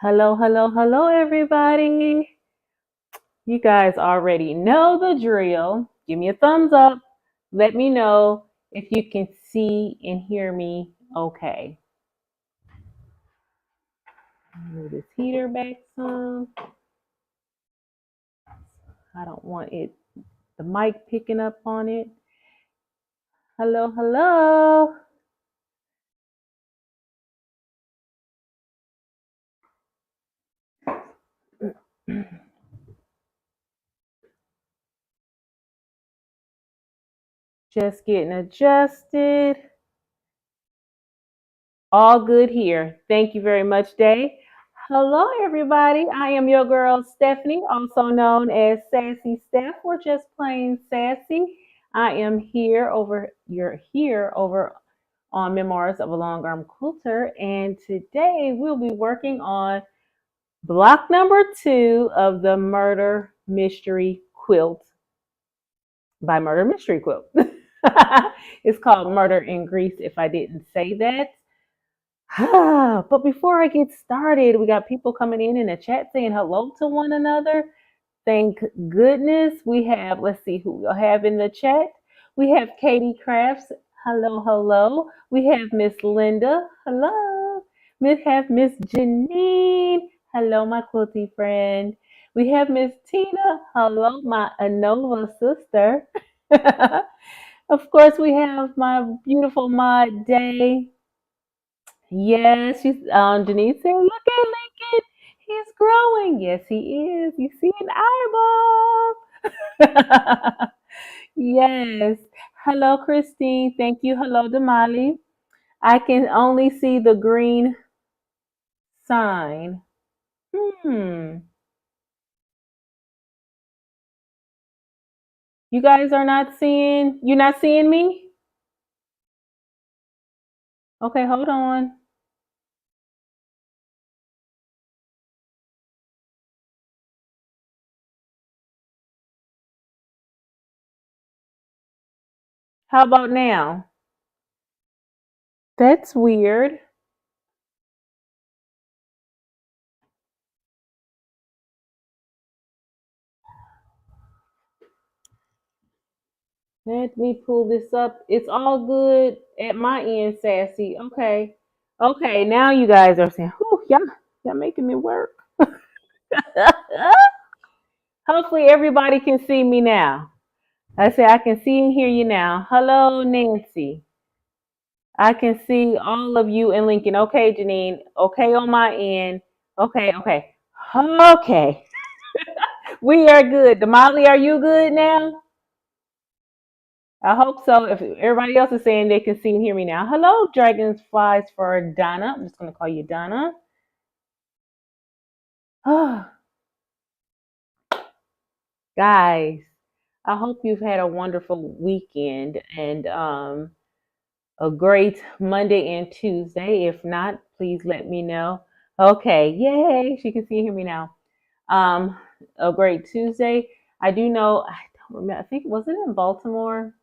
Hello, hello, hello, everybody. You guys already know the drill. Give me a thumbs up. Let me know if you can see and hear me okay. Move this heater back some. I don't want the mic picking up on it. Hello, hello. Just getting adjusted. All good here. Thank you very much, Day. Hello, everybody. I am your girl, Stephanie, also known as Sassy Steph or just plain Sassy. I am you're here over on Memoirs of a Long Arm Quilter, and today we'll be working on block number 2 of the Murder Mystery Quilt by Murder Mystery Quilt. It's called Murder in Grease, if I didn't say that. But before I get started, we got people coming in the chat saying hello to one another. Thank goodness we have, let's see who we'll have in the chat. We have Katie Crafts. Hello, hello. We have Miss Linda. Hello. We have Miss Janine. Hello, my quilty friend. We have Miss Tina. Hello, my Innova sister. Of course, we have my beautiful mod Day. Yes, she's Denise saying, look at Lincoln. He's growing. Yes, he is. You see an eyeball. Yes. Hello, Christine. Thank you. Hello, Damali. I can only see the green sign. Hmm. You guys are not seeing, you're not seeing me? Okay, hold on. How about now? That's weird. Let me pull this up. It's all good at my end, Sassy. Okay. Okay, now you guys are saying, whew, y'all making me work. Hopefully everybody can see me now. I say I can see and hear you now. Hello, Nancy. I can see all of you in Lincoln. Okay, Janine. Okay on my end. Okay, okay. Okay. We are good. Damali, are you good now? I hope so. If everybody else is saying they can see and hear me now. Hello, Dragonflies for Donna. I'm just going to call you Donna. Oh, guys, I hope you've had a wonderful weekend and a great Monday and Tuesday. If not, please let me know. Okay, yay, she can see and hear me now. Um, a great Tuesday. I do know, I don't remember, I think, was it in Baltimore?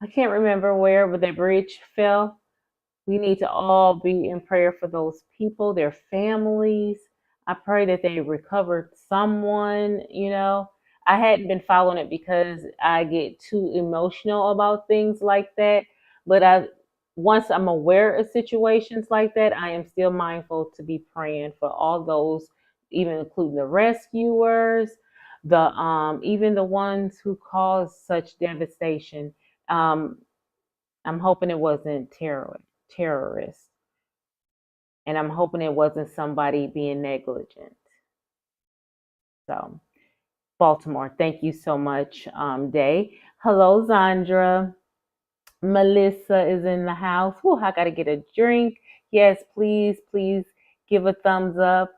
I can't remember where, but the bridge fell. We need to all be in prayer for those people, their families. I pray that they recovered someone. I hadn't been following it because I get too emotional about things like that. But once I'm aware of situations like that, I am still mindful to be praying for all those, even including the rescuers, the even the ones who caused such devastation. Um, I'm hoping it wasn't terrorists, and I'm hoping it wasn't somebody being negligent. So, Baltimore, thank you so much, Day. Hello, Zandra. Melissa is in the house. Whew, I got to get a drink. Yes, please, please give a thumbs up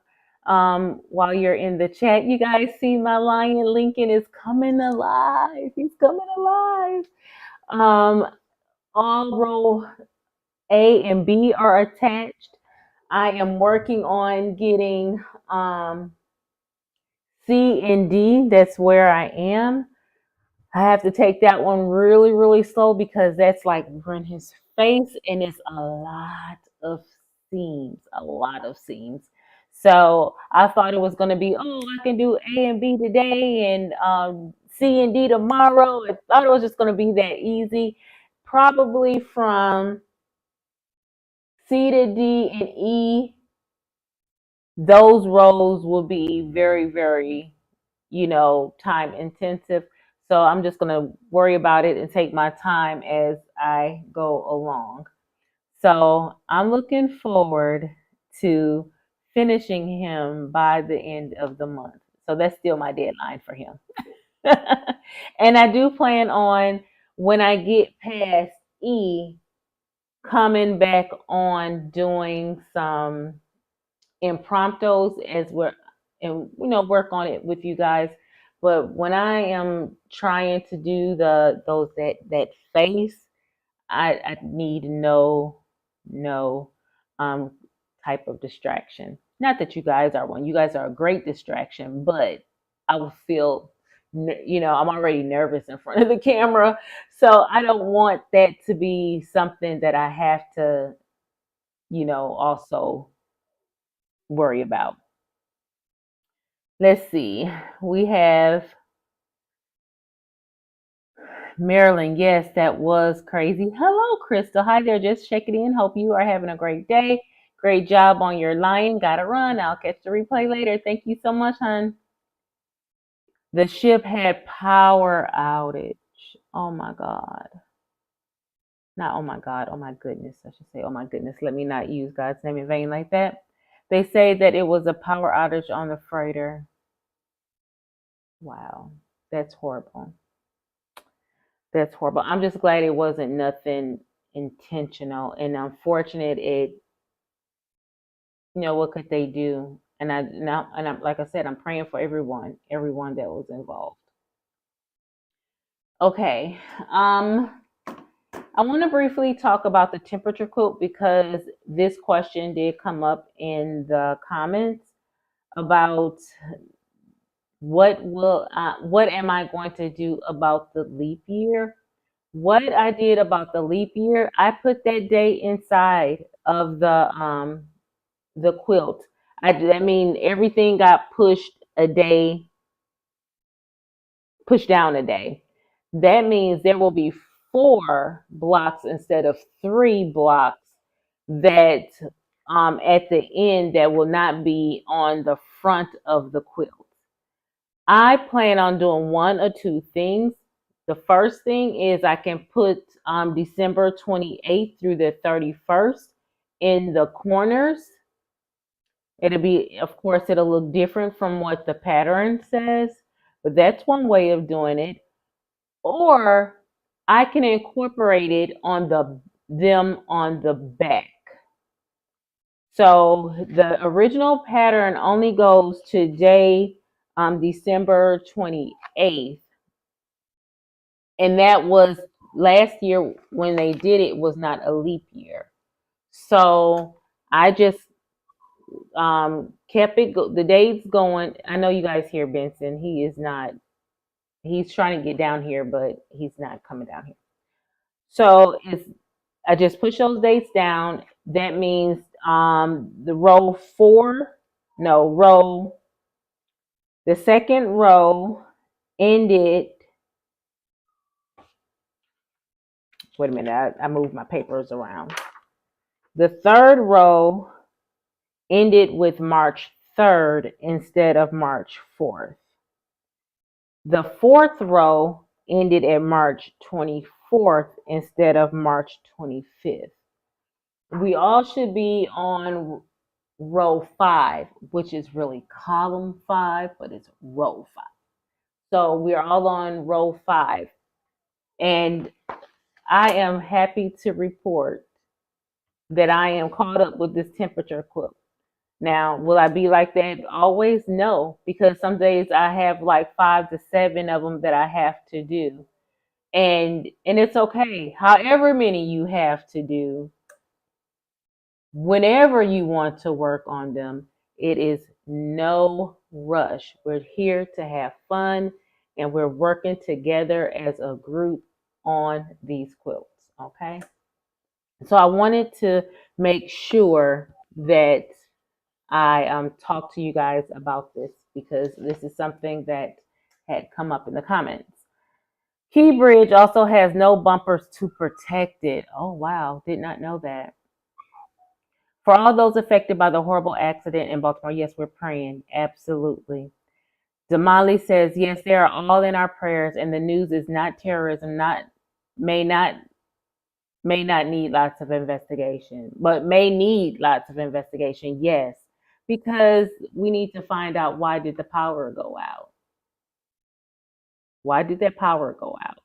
while you're in the chat. You guys see my lion Lincoln is coming alive. He's coming alive. Um, all row A and B are attached. I am working on getting C and D. That's where I am. I have to take that one really, really slow because that's like run his face and it's a lot of seams, a lot of seams. So I thought it was going to be, oh, I can do A and B today and C and D tomorrow. I thought it was just going to be that easy. Probably from C to D and E, those rows will be very, very, time intensive. So I'm just going to worry about it and take my time as I go along. So I'm looking forward to finishing him by the end of the month. So that's still my deadline for him. And I do plan on, when I get past E, coming back on doing some impromptus as we're and work on it with you guys. But when I am trying to do those that face, I need no um type of distraction. Not that you guys are one. You guys are a great distraction, but I will feel, I'm already nervous in front of the camera, so I don't want that to be something that I have to, also worry about. Let's see. We have Marilyn. Yes, that was crazy. Hello, Crystal. Hi there. Just checking in. Hope you are having a great day. Great job on your lion. Gotta run. I'll catch the replay later. Thank you so much, hon. The ship had power outage. Oh my God. Not oh my God. Oh my goodness. I should say, oh my goodness. Let me not use God's name in vain like that. They say that it was a power outage on the freighter. Wow. That's horrible. That's horrible. I'm just glad it wasn't nothing intentional and unfortunate. What could they do? And I'm like I said, I'm praying for everyone that was involved. Okay. I want to briefly talk about the temperature quilt because this question did come up in the comments about what am I going to do about the leap year? What I did about the leap year, I put that day inside of the quilt. I mean everything got pushed down a day. That means there will be 4 blocks instead of 3 blocks that at the end that will not be on the front of the quilt. I plan on doing one or two things. The first thing is I can put December 28th through the 31st in the corners. Of course, it'll look different from what the pattern says, but that's one way of doing it. Or I can incorporate it on them on the back. So the original pattern only goes to day December 28th. And that was last year when they did it was not a leap year. So I just kept the dates going. I know you guys hear Benson. He's trying to get down here, but he's not coming down here. So I just push those dates down. That means the second row ended. Wait a minute, I moved my papers around. The third row ended with March 3rd instead of March 4th. The fourth row ended at March 24th instead of March 25th. We all should be on row 5, which is really column 5, but it's row 5. So we're all on row 5. And I am happy to report that I am caught up with this temperature quilt. Now, will I be like that always? No, because some days I have like 5 to 7 of them that I have to do. And it's okay. However many you have to do, whenever you want to work on them, it is no rush. We're here to have fun and we're working together as a group on these quilts, okay? So I wanted to make sure that I talk to you guys about this because this is something that had come up in the comments. Key Bridge also has no bumpers to protect it. Oh, wow. Did not know that. For all those affected by the horrible accident in Baltimore, yes, we're praying. Absolutely. Damali says, yes, they are all in our prayers, and the news is not terrorism, may not may not need lots of investigation, but may need lots of investigation, yes, because we need to find out, why did the power go out? Why did that power go out?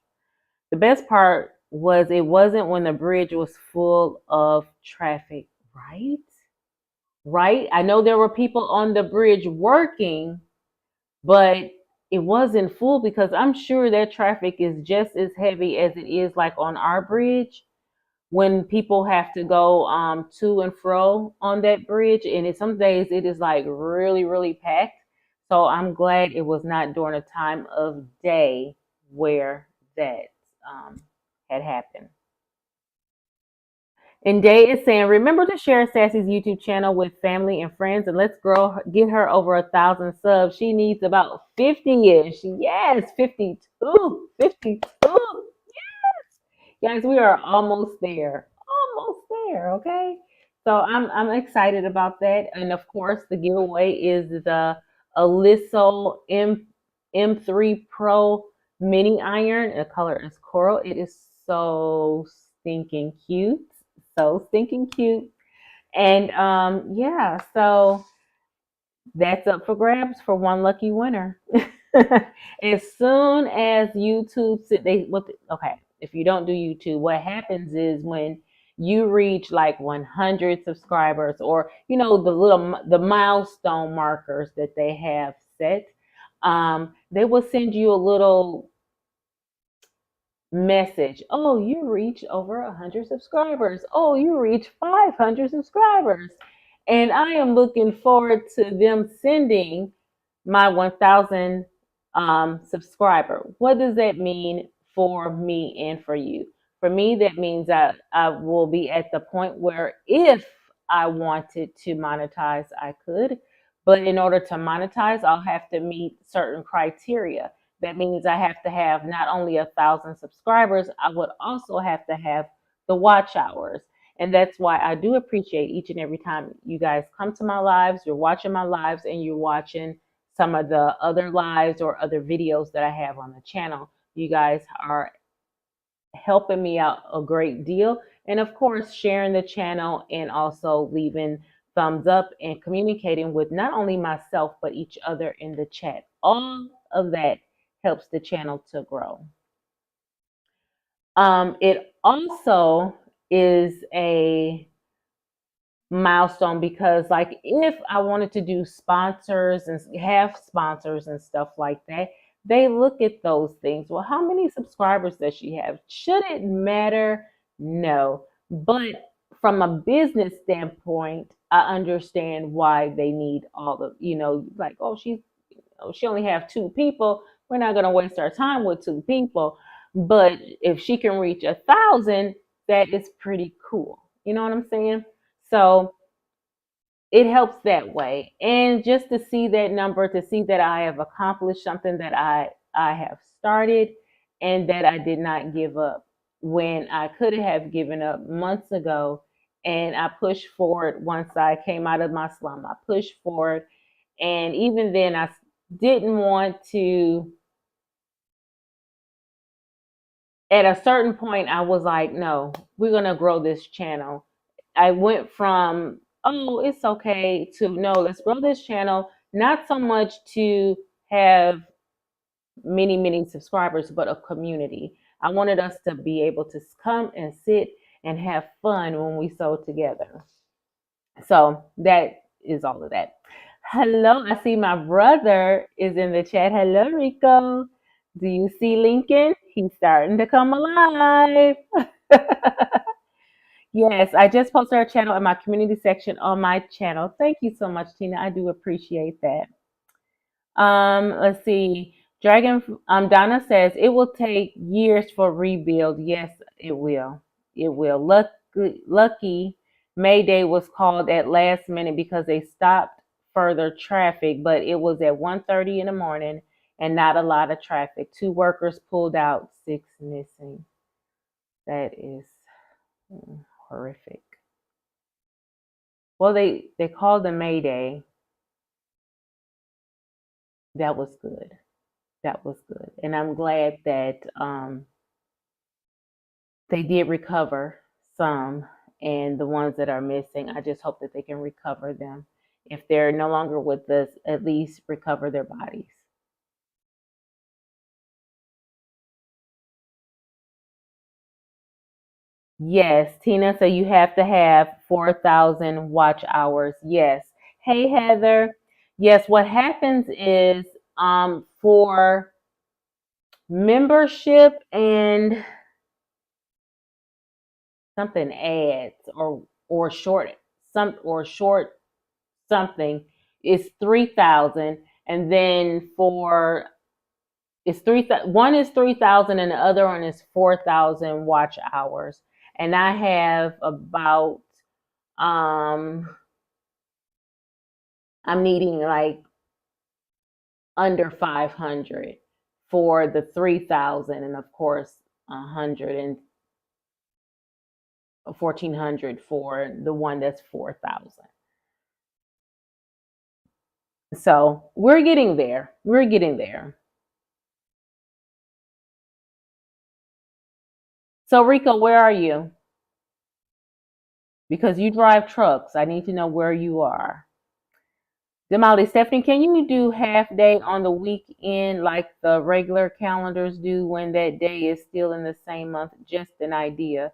The best part was it wasn't when the bridge was full of traffic, right? Right? I know there were people on the bridge working, but it wasn't full because I'm sure that traffic is just as heavy as it is like on our bridge when people have to go to and fro on that bridge. And some days it is like really, really packed. So I'm glad it was not during a time of day where that um, had happened. And Day is saying, remember to share Sassy's YouTube channel with family and friends, and let's get her over 1,000 subs. She needs about 50-ish. Yes, 52, 52. Guys, we are almost there. Almost there, okay? So I'm excited about that. And of course, the giveaway is the Aliso M3 Pro mini iron. The color is coral. It is so stinking cute. So stinking cute. And yeah, so that's up for grabs for one lucky winner. As soon as YouTube okay, if you don't do YouTube, what happens is when you reach like 100 subscribers, or the milestone markers that they have set, they will send you a little message. Oh, you reached over 100 subscribers. Oh, you reached 500 subscribers. And I am looking forward to them sending my 1,000 subscriber. What does that mean for me and for you? For me, that means that I will be at the point where if I wanted to monetize, I could. But in order to monetize, I'll have to meet certain criteria. That means I have to have not only 1,000 subscribers, I would also have to have the watch hours. And that's why I do appreciate each and every time you guys come to my lives, you're watching my lives, and you're watching some of the other lives or other videos that I have on the channel. You guys are helping me out a great deal. And of course, sharing the channel and also leaving thumbs up and communicating with not only myself, but each other in the chat. All of that helps the channel to grow. It also is a milestone because, like, if I wanted to do sponsors and have sponsors and stuff like that, they look at those things. Well, how many subscribers does she have? Should it matter? No. But from a business standpoint, I understand why they need all the, like, oh, she only have 2 people. We're not going to waste our time with 2 people. But if she can reach 1,000, that is pretty cool. You know what I'm saying? So it helps that way. And just to see that number, to see that I have accomplished something that I have started, and that I did not give up when I could have given up months ago. And I pushed forward once I came out of my slum. I pushed forward. And even then, I didn't want to. At a certain point, I was like, no, we're going to grow this channel. I went from, oh, it's okay, to no, let's grow this channel. Not so much to have many, many subscribers, but a community. I wanted us to be able to come and sit and have fun when we sew together. So that is all of that. Hello, I see my brother is in the chat. Hello, Rico. Do you see Lincoln? He's starting to come alive. Yes, I just posted our channel in my community section on my channel. Thank you so much, Tina. I do appreciate that. Let's see. Dragon Donna says it will take years for rebuild. Yes, it will. It will. Lucky Mayday was called at last minute because they stopped further traffic, but it was at 1:30 in the morning and not a lot of traffic. 2 workers pulled out, 6 missing. That is horrific. Well, they called the Mayday. That was good. That was good. And I'm glad that they did recover some, and the ones that are missing, I just hope that they can recover them. If they're no longer with us, at least recover their bodies. Yes, Tina, so you have to have 4,000 watch hours. Yes. Hey, Heather. Yes, what happens is for membership and something ads or short something is 3,000, and then for it's one is 3,000 and the other one is 4,000 watch hours. And I have about I'm needing like under 500 for the 3,000, and of course 100 and 1,400 for the one that's 4,000. So we're getting there. We're getting there. So Rico, where are you? Because you drive trucks. I need to know where you are. Demali, Stephanie, can you do half day on the weekend like the regular calendars do when that day is still in the same month? Just an idea.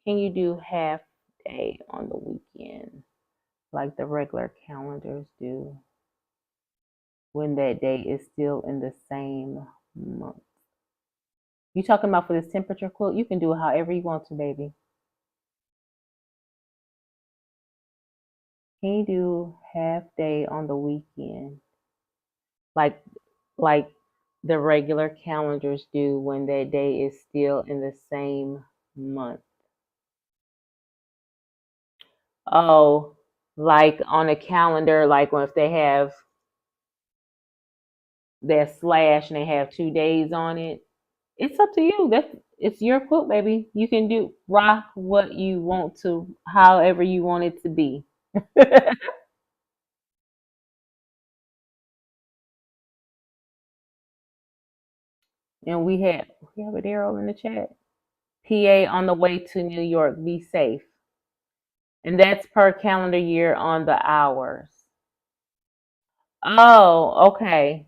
Can you do half day on the weekend like the regular calendars do when that day is still in the same month? You talking about for this temperature quilt? You can do it however you want to, baby. Can you do half day on the weekend like like the regular calendars do when that day is still in the same month? Oh, like on a calendar, like when if they have that slash and they have 2 days on it. It's up to you. It's your quilt, baby. You can do rock what you want to, however you want it to be. And we have an arrow in the chat. PA on the way to New York. Be safe. And that's per calendar year on the hours. Oh, okay.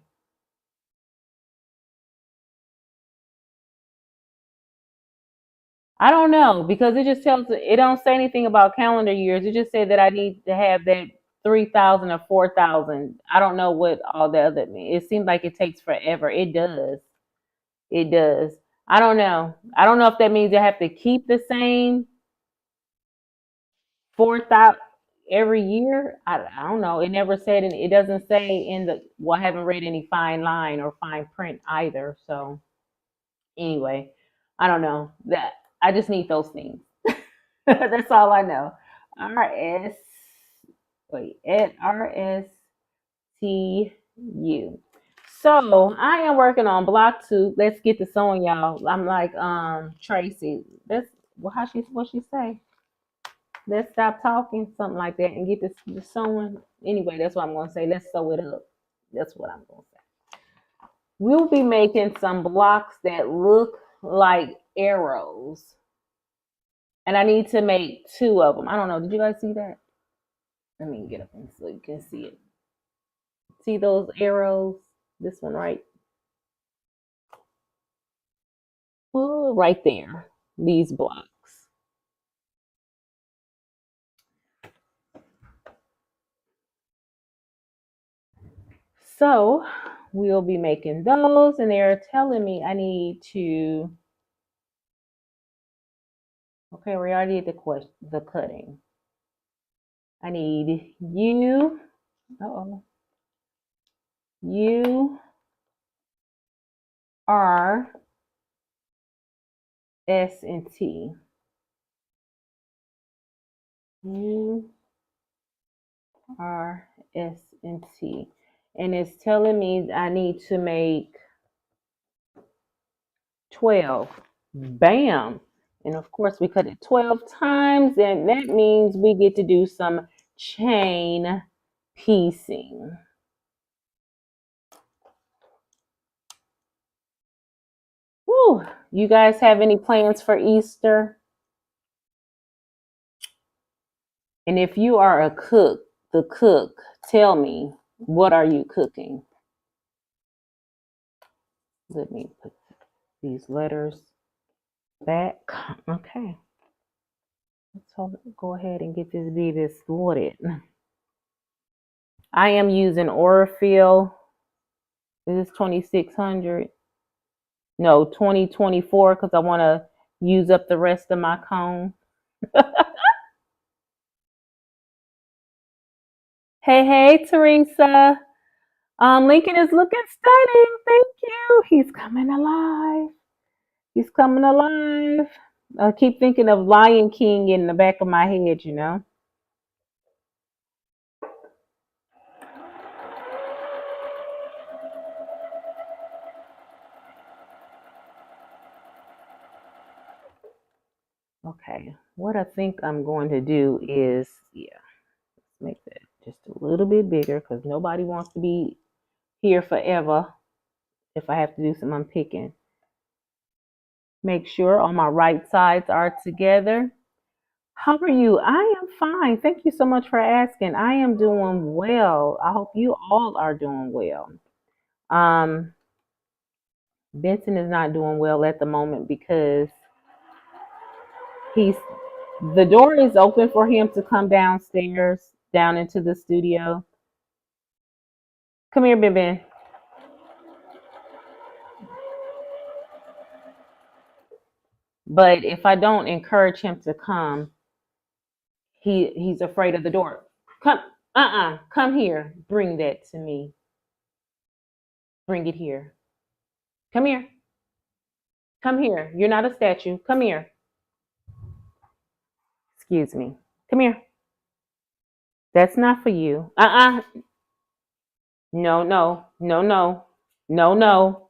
I don't know because it don't say anything about calendar years. It just said that I need to have that 3,000 or 4,000. I don't know what all the other means. It seems like it takes forever. It does. It does. I don't know. I don't know if that means I have to keep the same 4,000 every year. I don't know. It never said, and it doesn't say in the, well, I haven't read any fine line or fine print either. So anyway, I don't know that. I just need those things. That's all I know. RS, wait, at RSTU. So I am working on block 2. Let's get to sewing, y'all. I'm like, Tracy. That's well, what she say? Let's stop talking, something like that, and get this sewing. Anyway, that's what I'm gonna say. Let's sew it up. That's what I'm gonna say. We'll be making some blocks that look like arrows. And I need to make 2 of them. I don't know. Did you guys see that? Let me get up and so you can see it. See those arrows? This one right, oh, right there. These blocks. So we'll be making those, and they're telling me I need to. Okay, we already did the cutting. I need U. U R S and T. URSNT. And it's telling me I need to make 12. Bam. And of course, we cut it 12 times, and that means we get to do some chain piecing. Woo. You guys have any plans for Easter? And if you are a cook, tell me, what are you cooking? Let me put these letters back. Okay. Let's go ahead and get this baby sorted. I am using Orifil. This is 2600. No, 2024, because I want to use up the rest of my cone. Hey, Teresa. Lincoln is looking stunning. Thank you. He's coming alive. He's coming alive. I keep thinking of Lion King in the back of my head, you know. Okay, what I think I'm going to do is, yeah, let's make that just a little bit bigger because nobody wants to be here forever if I have to do some unpicking. Make sure all my right sides are together. How are you? I am fine. Thank you so much for asking. I am doing well. I hope you all are doing well. Um, Benson is not doing well at the moment because he's the door is open for him to come downstairs, down into the studio. Come here, Ben Ben. But if I don't encourage him to come, he's afraid of the door. Come, come here. Bring that to me. Bring it here. Come here. Come here. You're not a statue. Come here. Excuse me. Come here. That's not for you. No, no, no, no, no, no.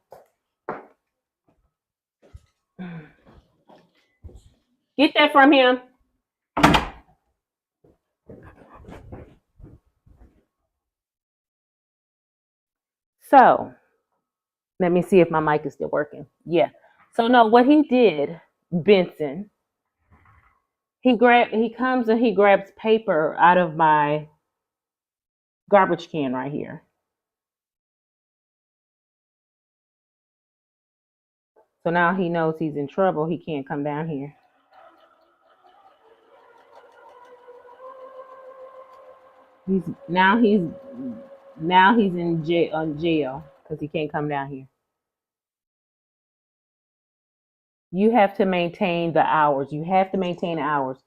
Get that from him. So let me see if my mic is still working. Yeah. So no, what he did, Benson, he comes and he grabs paper out of my garbage can right here. So now he knows he's in trouble. He can't come down here. He's now he's in jail because he can't come down here. You have to maintain the hours. You have to maintain hours.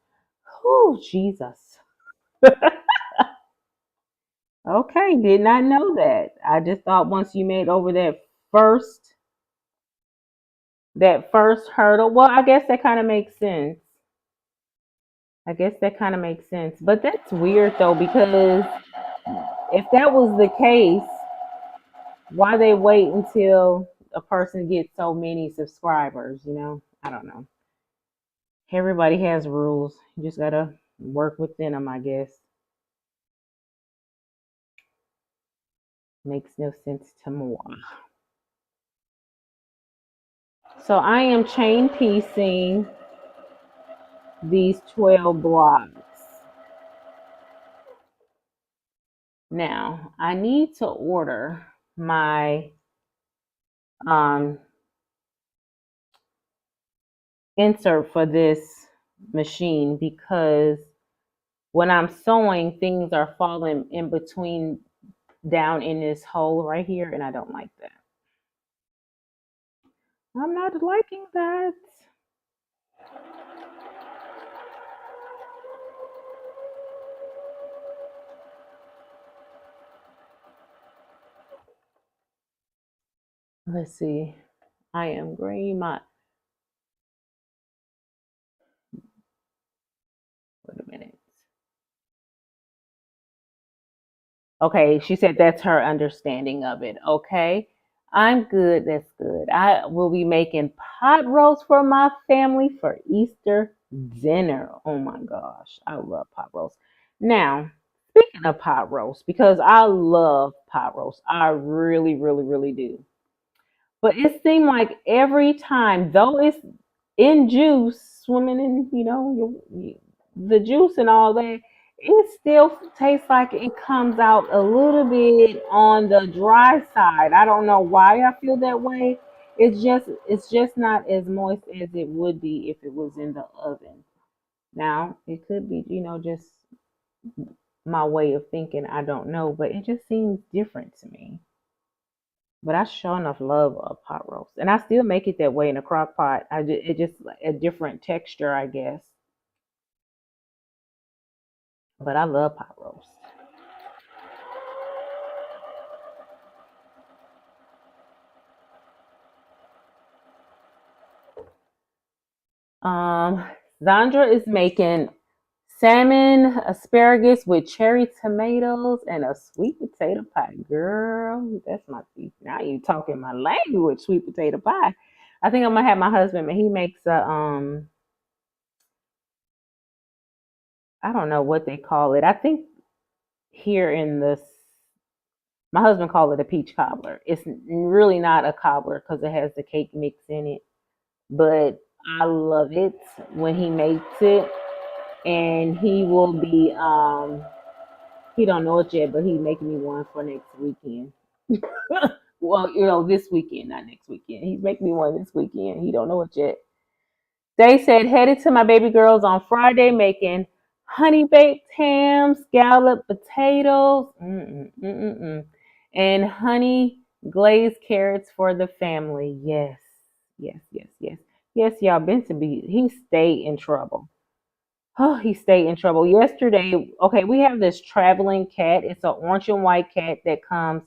Oh, Jesus. Okay, did not know that. I just thought once you made over first that first hurdle. Well, I guess that kind of makes sense. I guess that kind of makes sense. But that's weird though, because if that was the case, why they wait until a person gets so many subscribers, you know? I don't know. Everybody has rules. You just gotta work within them, I guess. Makes no sense to moi. So I am chain piecing these 12 blocks. Now I need to order my insert for this machine because when I'm sewing, things are falling in between down in this hole right here, and I don't like that. I'm not liking that. Let's see. I am green my wait a minute. Okay, she said that's her understanding of it. Okay, I'm good. That's good. I will be making pot roast for my family for Easter dinner. Oh my gosh, I love pot roast. Now, speaking of pot roast, because I love pot roast, I really, really, really do. But it seemed like every time, though it's in juice, swimming in, the juice and all that, it still tastes like it comes out a little bit on the dry side. I don't know why I feel that way. It's just not as moist as it would be if it was in the oven. Now, it could be, just my way of thinking. I don't know, but it just seems different to me. But I sure enough love a pot roast, and I still make it that way in a crock pot. It just a different texture, I guess. But I love pot roast. Um, Zandra is making salmon asparagus with cherry tomatoes and a sweet potato pie. Girl, that's my now you talking my language, sweet potato pie. I think I'm gonna have my husband, he makes a I don't know what they call it. I think here in the my husband called it a peach cobbler. It's really not a cobbler because it has the cake mix in it, but I love it when he makes it, and he will be he don't know it yet, but he making me one for next weekend. Well, this weekend, not next weekend. He's making me one this weekend. He don't know it yet. They said headed to my baby girls on Friday making honey baked ham, scalloped potatoes, and honey glazed carrots for the family. Yes, yes, yes, yes, yes. Y'all, Benson he stayed in trouble. Oh, he stayed in trouble yesterday. Okay, we have this traveling cat. It's an orange and white cat that comes.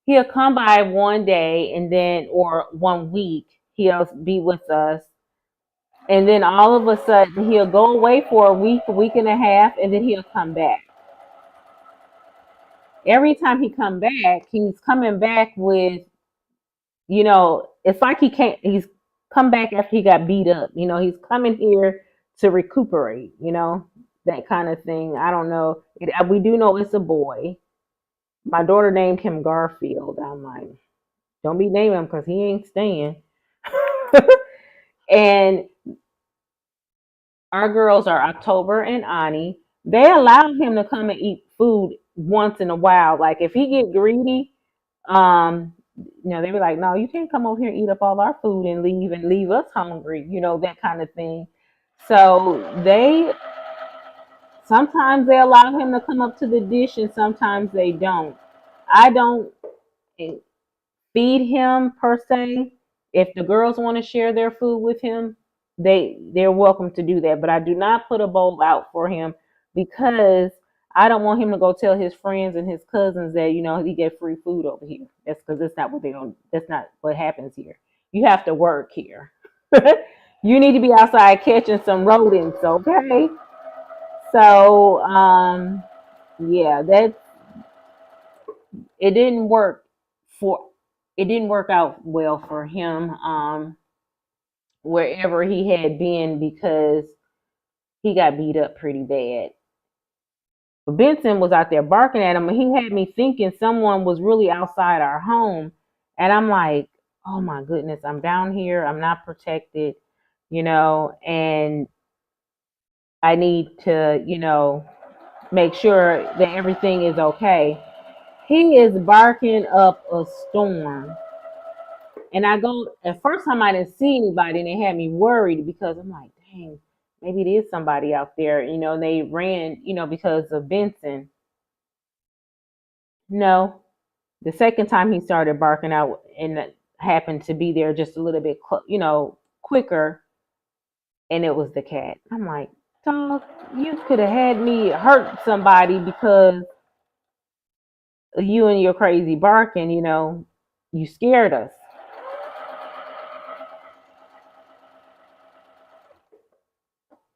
He'll come by one day and then, or one week, he'll be with us, and then all of a sudden he'll go away for a week and a half, and then he'll come back. Every time he come back, he's coming back with, it's like he's come back after he got beat up. He's coming here to recuperate, that kind of thing. I don't know. We do know it's a boy. My daughter named him Garfield. I'm like, don't be naming him because he ain't staying. And our girls are October and Ani. They allow him to come and eat food once in a while. Like if he get greedy, they be like, no, you can't come over here and eat up all our food and leave us hungry, that kind of thing. So sometimes they allow him to come up to the dish and sometimes they don't. I don't feed him per se. If the girls want to share their food with him, they're welcome to do that. But I do not put a bowl out for him because I don't want him to go tell his friends and his cousins that he get free food over here. That's because that's not what they don't. That's not what happens here. You have to work here. You need to be outside catching some rodents, okay? So yeah, that it didn't work for it didn't work out well for him wherever he had been because he got beat up pretty bad. But Benson was out there barking at him, and he had me thinking someone was really outside our home. And I'm like, oh my goodness, I'm down here, I'm not protected, and I need to, make sure that everything is okay. He is barking up a storm. And I go, at first time I didn't see anybody, and it had me worried because I'm like, dang, maybe it is somebody out there, and they ran, because of Benson. No, the second time he started barking out and happened to be there just a little bit, quicker, and it was the cat. I'm like, dog, you could have had me hurt somebody because of you and your crazy barking, you scared us.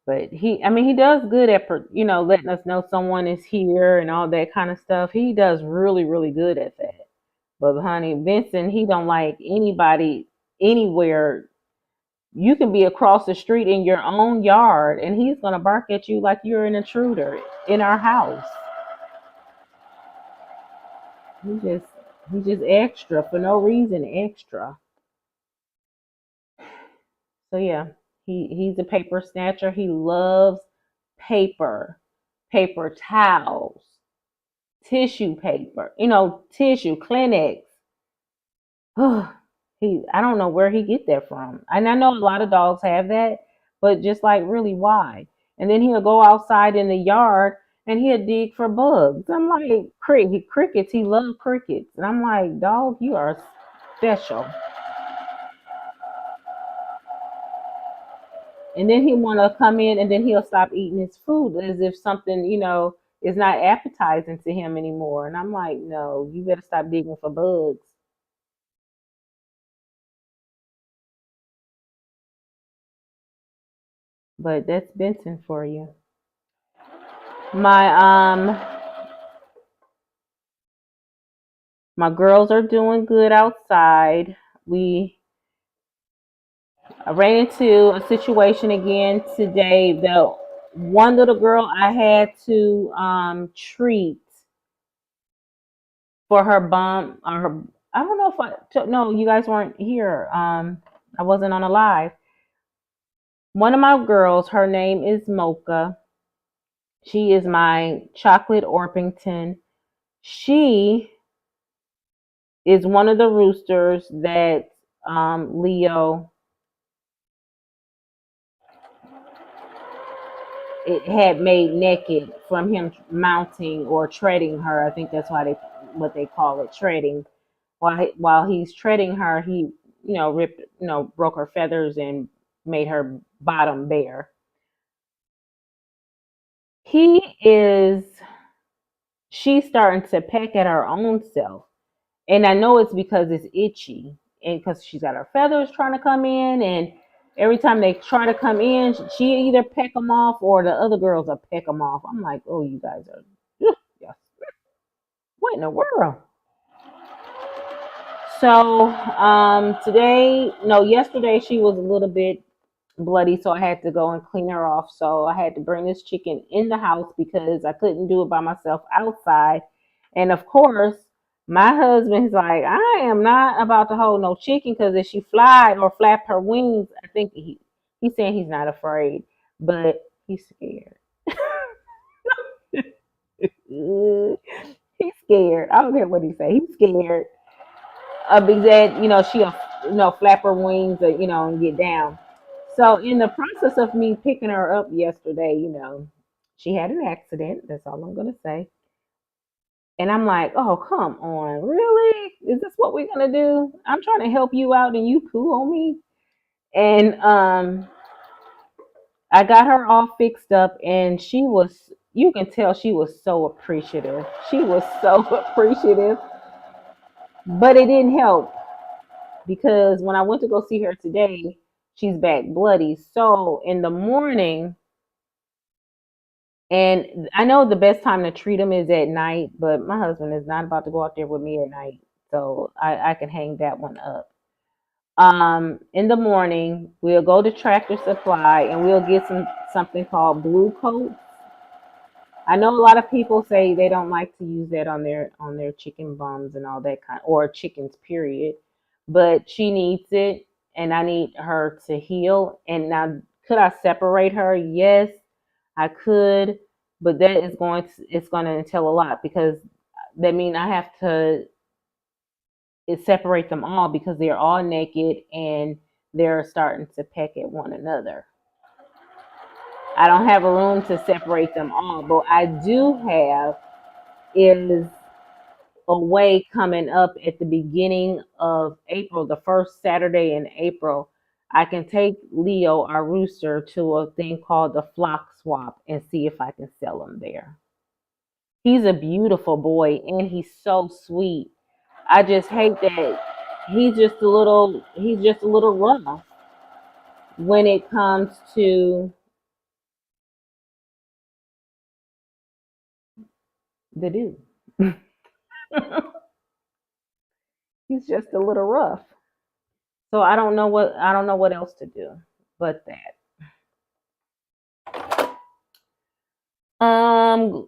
But I mean, he does good at, letting us know someone is here and all that kind of stuff. He does really, really good at that. But honey, Vincent, he don't like anybody anywhere. You can be across the street in your own yard, and he's gonna bark at you like you're an intruder in our house. He just, he just extra for no reason, extra. So yeah, he's a paper snatcher. He loves paper, paper towels, tissue paper, tissue, Kleenex. I don't know where he get that from. And I know a lot of dogs have that, but just like really why? And then he'll go outside in the yard and he'll dig for bugs. I'm like, crickets, he loves crickets. And I'm like, dog, you are special. And then he wanna come in and then he'll stop eating his food as if something, is not appetizing to him anymore. And I'm like, no, you better stop digging for bugs. But that's Benson for you. My my girls are doing good outside. We I ran into a situation again today. The one little girl I had to treat for her bump or her, I don't know if no, you guys weren't here. I wasn't on a live. One of my girls, her name is Mocha. She is my chocolate Orpington. She is one of the roosters that Leo it had made naked from him mounting or treading her. I think that's why what they call it, treading. While he's treading her, he ripped broke her feathers and made her bottom bare. He is She's starting to peck at her own self, and I know it's because it's itchy and because she's got her feathers trying to come in, and every time they try to come in, she either peck them off or the other girls will peck them off. I'm like, oh, you guys are, yes, what in the world? So today, no, yesterday she was a little bit bloody, so I had to go and clean her off. So I had to bring this chicken in the house because I couldn't do it by myself outside. And of course, my husband's like, I am not about to hold no chicken because if she fly or flap her wings, I think he's saying he's not afraid, but he's scared. He's scared. I don't care what he say. He's scared because that she'll flap her wings or, and get down. So in the process of me picking her up yesterday, she had an accident. That's all I'm gonna say. And I'm like, oh come on, really? Is this what we're gonna do? I'm trying to help you out and you poo on me. And I got her all fixed up and you can tell she was so appreciative. She was so appreciative. But it didn't help because when I went to go see her today, she's back bloody. So in the morning, and I know the best time to treat them is at night, but my husband is not about to go out there with me at night, so I can hang that one up. In the morning, we'll go to Tractor Supply and we'll get something called Blue Coat. I know a lot of people say they don't like to use that on their chicken bums and all that or chickens period, but she needs it and I need her to heal. And now could I separate her? Yes, I could, but it's going to entail a lot because that means I have to separate them all because they're all naked and they're starting to peck at one another. I don't have a room to separate them all, but I do have is a way coming up at the beginning of April, the first Saturday in April. I can take Leo, our rooster, to a thing called the flock swap and see if I can sell him there. He's a beautiful boy and he's so sweet. I just hate that he's just a little rough when it comes to The dude. He's just a little rough. So I don't know what else to do but that.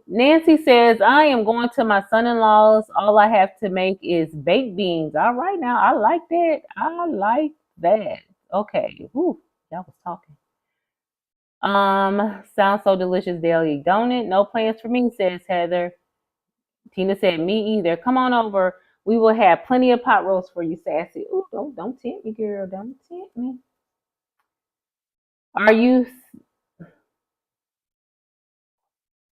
Nancy says, I am going to my son-in-law's. All I have to make is baked beans. All right now. I like that. I like that. Okay. Whew, y'all was talking. Sounds so delicious daily, don't it? No plans for me, says Heather. Tina said, me either. Come on over. We will have plenty of pot roast for you, Sassy. Ooh, don't tempt me, girl. Don't tempt me. Are you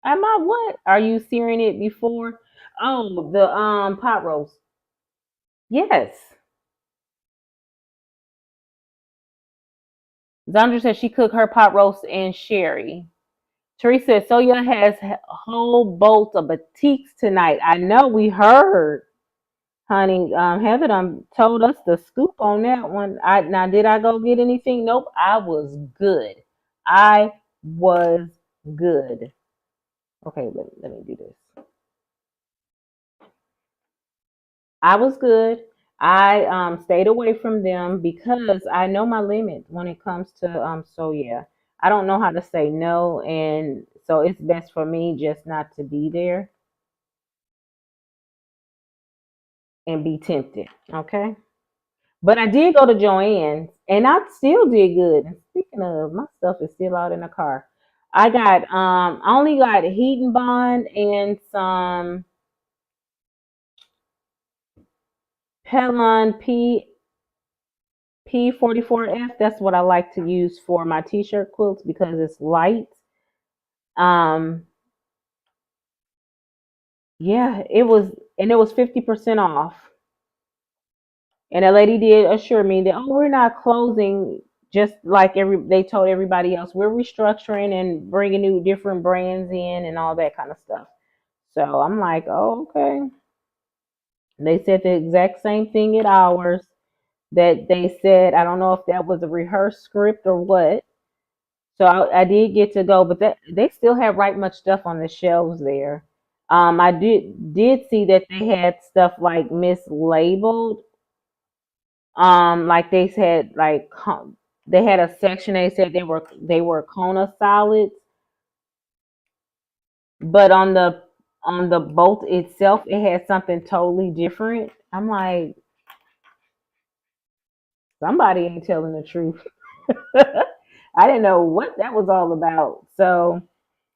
am I what? Are you searing it before? Oh, the pot roast. Yes. Zandra said she cooked her pot roast and sherry. Teresa said Soya has a whole bolt of batiks tonight. I know we heard, honey. Heather done told us the scoop on that one. Now did I go get anything? Nope. I was good. I was good. Okay, let me do this. I was good. I stayed away from them because I know my limit when it comes to so yeah. I don't know how to say no, and so it's best for me just not to be there and be tempted. Okay. But I did go to Joann's and I still did good. And speaking of, my stuff is still out in the car. I only got heat and bond and some Pelon P44F. That's what I like to use for my t-shirt quilts because it's light. Um, yeah, it was 50% off. And a lady did assure me that, oh, we're not closing just like they told everybody else. We're restructuring and bringing new different brands in and all that kind of stuff. So I'm like, oh, okay. They said the exact same thing at ours that they said. I don't know if that was a rehearsed script or what. So I did get to go, but they still have right much stuff on the shelves there. I did see that they had stuff like mislabeled. Like they said, like they had a section. They said they were Kona solids, but on the bolt itself, it had something totally different. I'm like, somebody ain't telling the truth. I didn't know what that was all about. So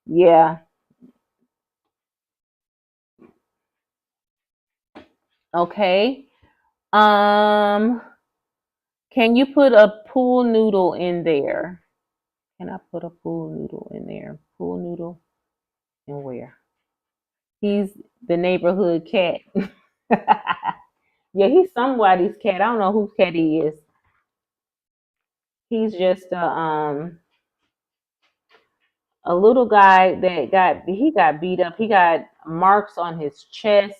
yeah, okay. Um, can you put a pool noodle in there? Can I put a pool noodle in there? Pool noodle and where? He's the neighborhood cat. Yeah, he's somebody's cat. I don't know whose cat he is. He's just a little guy that got beat up. He got marks on his chest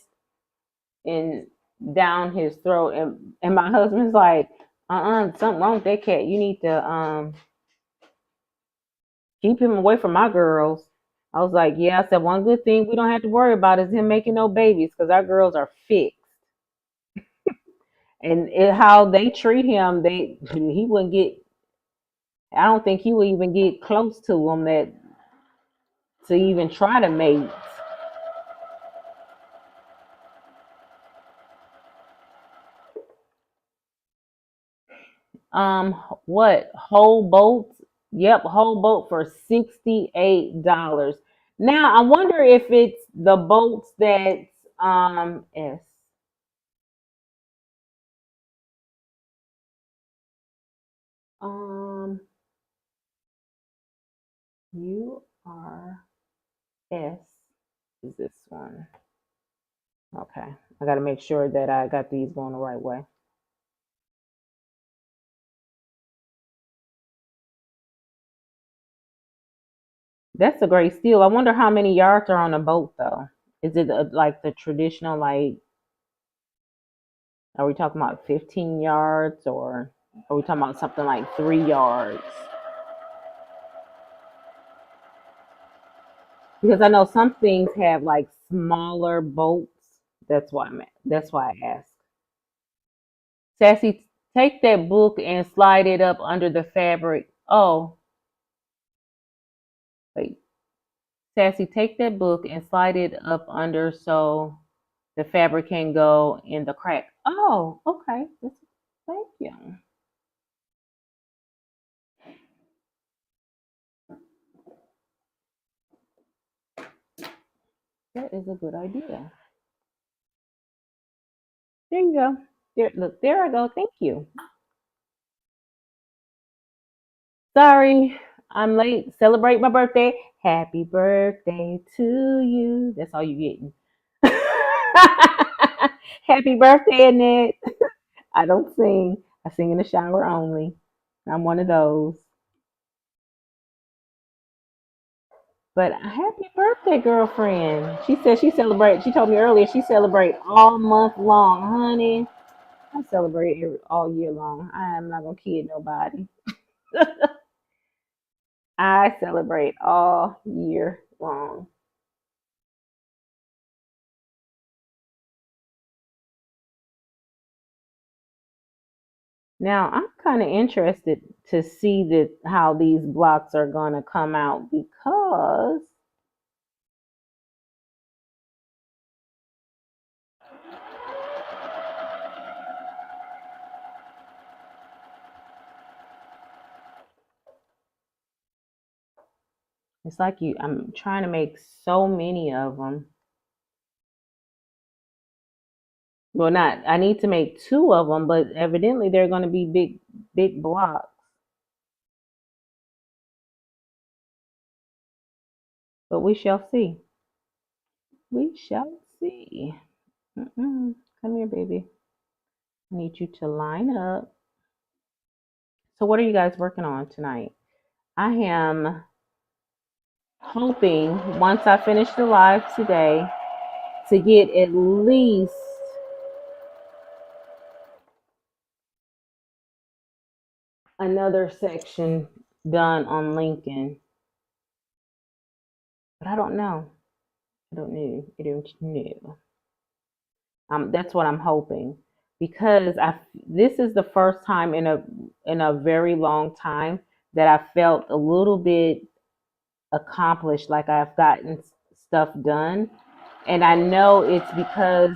and down his throat. And my husband's like, something wrong with that cat. You need to keep him away from my girls. I was like, yeah. I said one good thing we don't have to worry about is him making no babies because our girls are fixed. And how they treat him, he wouldn't get. I don't think he would even get close to them that to even try to mate. Um, what whole boats? Yep, whole boat for $68. Now I wonder if it's the boats that's S. Um, URS is this one. Okay, I got to make sure that I got these going the right way. That's a great steal. I wonder how many yards are on a boat though. Is it like the traditional like? Are we talking about 15 yards or are we talking about something like 3 yards? Because I know some things have like smaller bolts. That's why I asked. Sassy, take that book and slide it up under the fabric. Oh, wait. Sassy, take that book and slide it up under so the fabric can go in the crack. Oh, okay. Thank you. That is a good idea. There you go. There, look, there I go. Thank you. Sorry, I'm late. Celebrate my birthday. Happy birthday to you. That's all you getting. Happy birthday, Annette. I don't sing. I sing in the shower only. I'm one of those. But happy birthday, girlfriend. She said she celebrate. She told me earlier she celebrate all month long, honey. I celebrate all year long. I am not gonna kid nobody. I celebrate all year long. Now I'm kind of interested to see that how these blocks are gonna come out because it's like I'm trying to make so many of them. Well, not, I need to make two of them, but evidently they're going to be big blocks. But we shall see. We shall see. Come here, baby. I need you to line up. So, what are you guys working on tonight? I am hoping once I finish the live today to get at least another section done on Lincoln. But I don't know. I don't know. I don't know. That's what I'm hoping because this is the first time in a very long time that I felt a little bit accomplished, like I've gotten stuff done, and I know it's because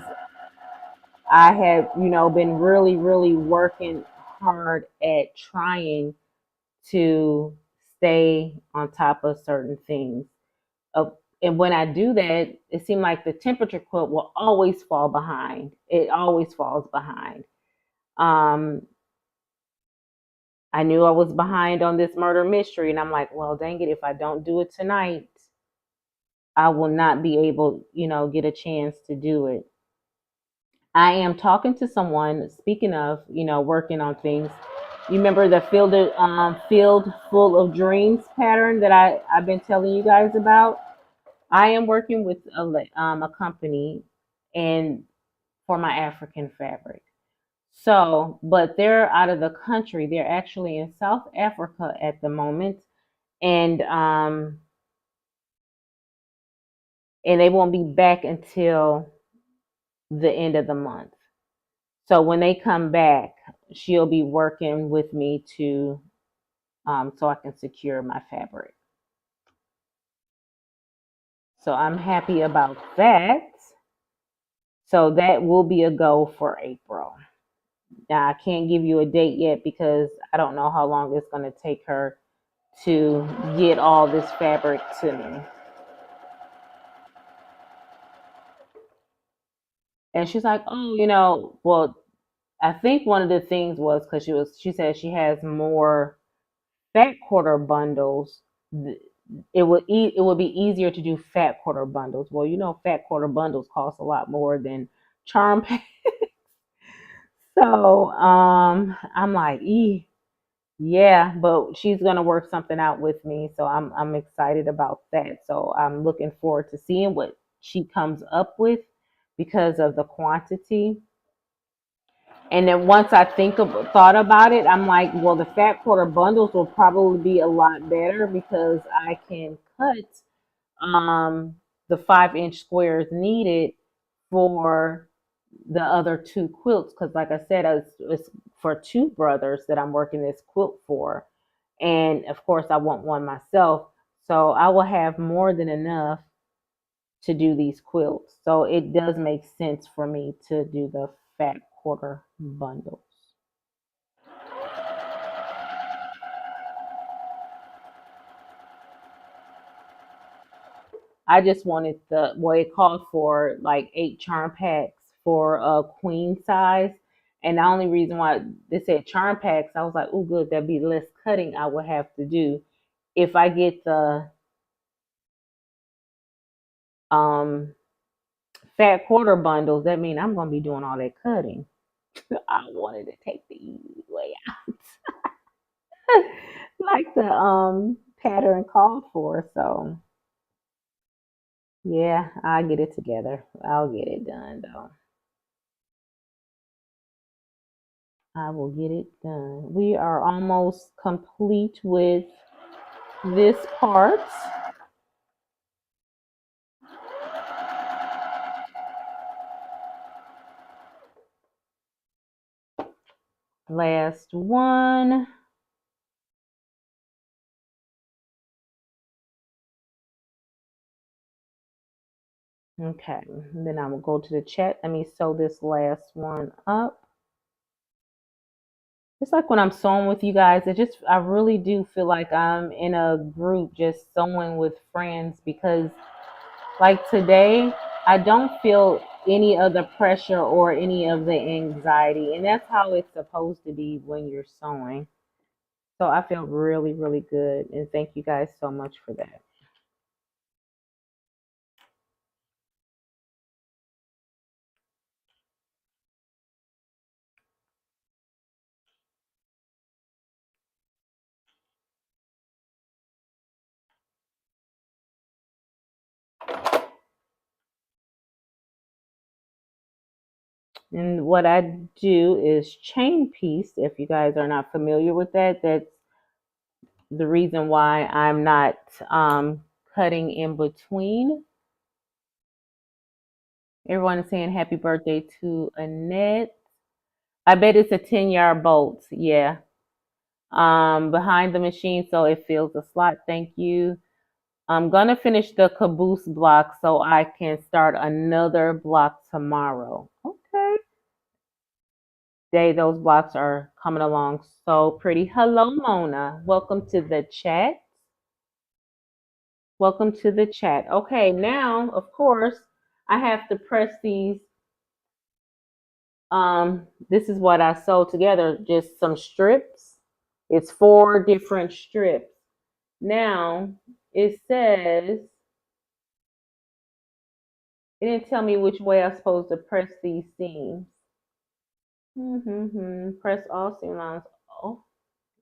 I have been really working hard at trying to stay on top of certain things. Uh, and when I do that, it seems like the temperature quilt will always fall behind. It always falls behind. Um, I knew I was behind on this murder mystery, and I'm like, well, dang it, if I don't do it tonight, I will not be able, get a chance to do it. I am talking to someone. Speaking of, working on things. You remember the field full of dreams pattern that I've been telling you guys about? I am working with a company and for my African fabric. So, but they're out of the country. They're actually in South Africa at the moment, and and they won't be back until the end of the month. So when they come back, she'll be working with me to so I can secure my fabric. So I'm happy about that. So that will be a go for April. Now I can't give you a date yet because I don't know how long it's going to take her to get all this fabric to me. And she's like, oh, well, I think one of the things was because she said she has more fat quarter bundles. It would be easier to do fat quarter bundles. Well, fat quarter bundles cost a lot more than charm packs. So I'm like, yeah, but she's gonna work something out with me, so I'm excited about that. So I'm looking forward to seeing what she comes up with because of the quantity. And then once I thought about it, I'm like, well, the fat quarter bundles will probably be a lot better because I can cut um the 5-inch squares needed for the other two quilts, because like I said, it's for two brothers that I'm working this quilt for, and of course I want one myself, so I will have more than enough to do these quilts. So it does make sense for me to do the fat quarter bundles. I just wanted it called for like 8 charm packs for a queen size. And the only reason why they said charm packs, I was like, oh, good, that'd be less cutting I would have to do. If I get the um, fat quarter bundles, that means I'm going to be doing all that cutting. I wanted to take the easy way out, like the pattern called for. So, yeah, I'll get it together. I'll get it done, though. I will get it done. We are almost complete with this part. Last one. Okay, and then I will go to the chat. Let me sew this last one up. It's like when I'm sewing with you guys, I really do feel like I'm in a group just sewing with friends, because like today, I don't feel any of the pressure or any of the anxiety. And that's how it's supposed to be when you're sewing. So I feel really, really good. And thank you guys so much for that. And what I do is chain piece. If you guys are not familiar with that, that's the reason why I'm not cutting in between. Everyone is saying happy birthday to Annette. I bet it's a 10-yard bolt. Yeah. Behind the machine so it fills the slot. Thank you. I'm gonna finish the caboose block so I can start another block tomorrow. Okay. Those blocks are coming along so pretty. Hello, Mona. Welcome to the chat. Welcome to the chat. Okay, now, of course, I have to press these. This is what I sewed together, just some strips. It's 4 different strips. Now, it says, it didn't tell me which way I'm supposed to press these seams. Press all seam lines. Oh,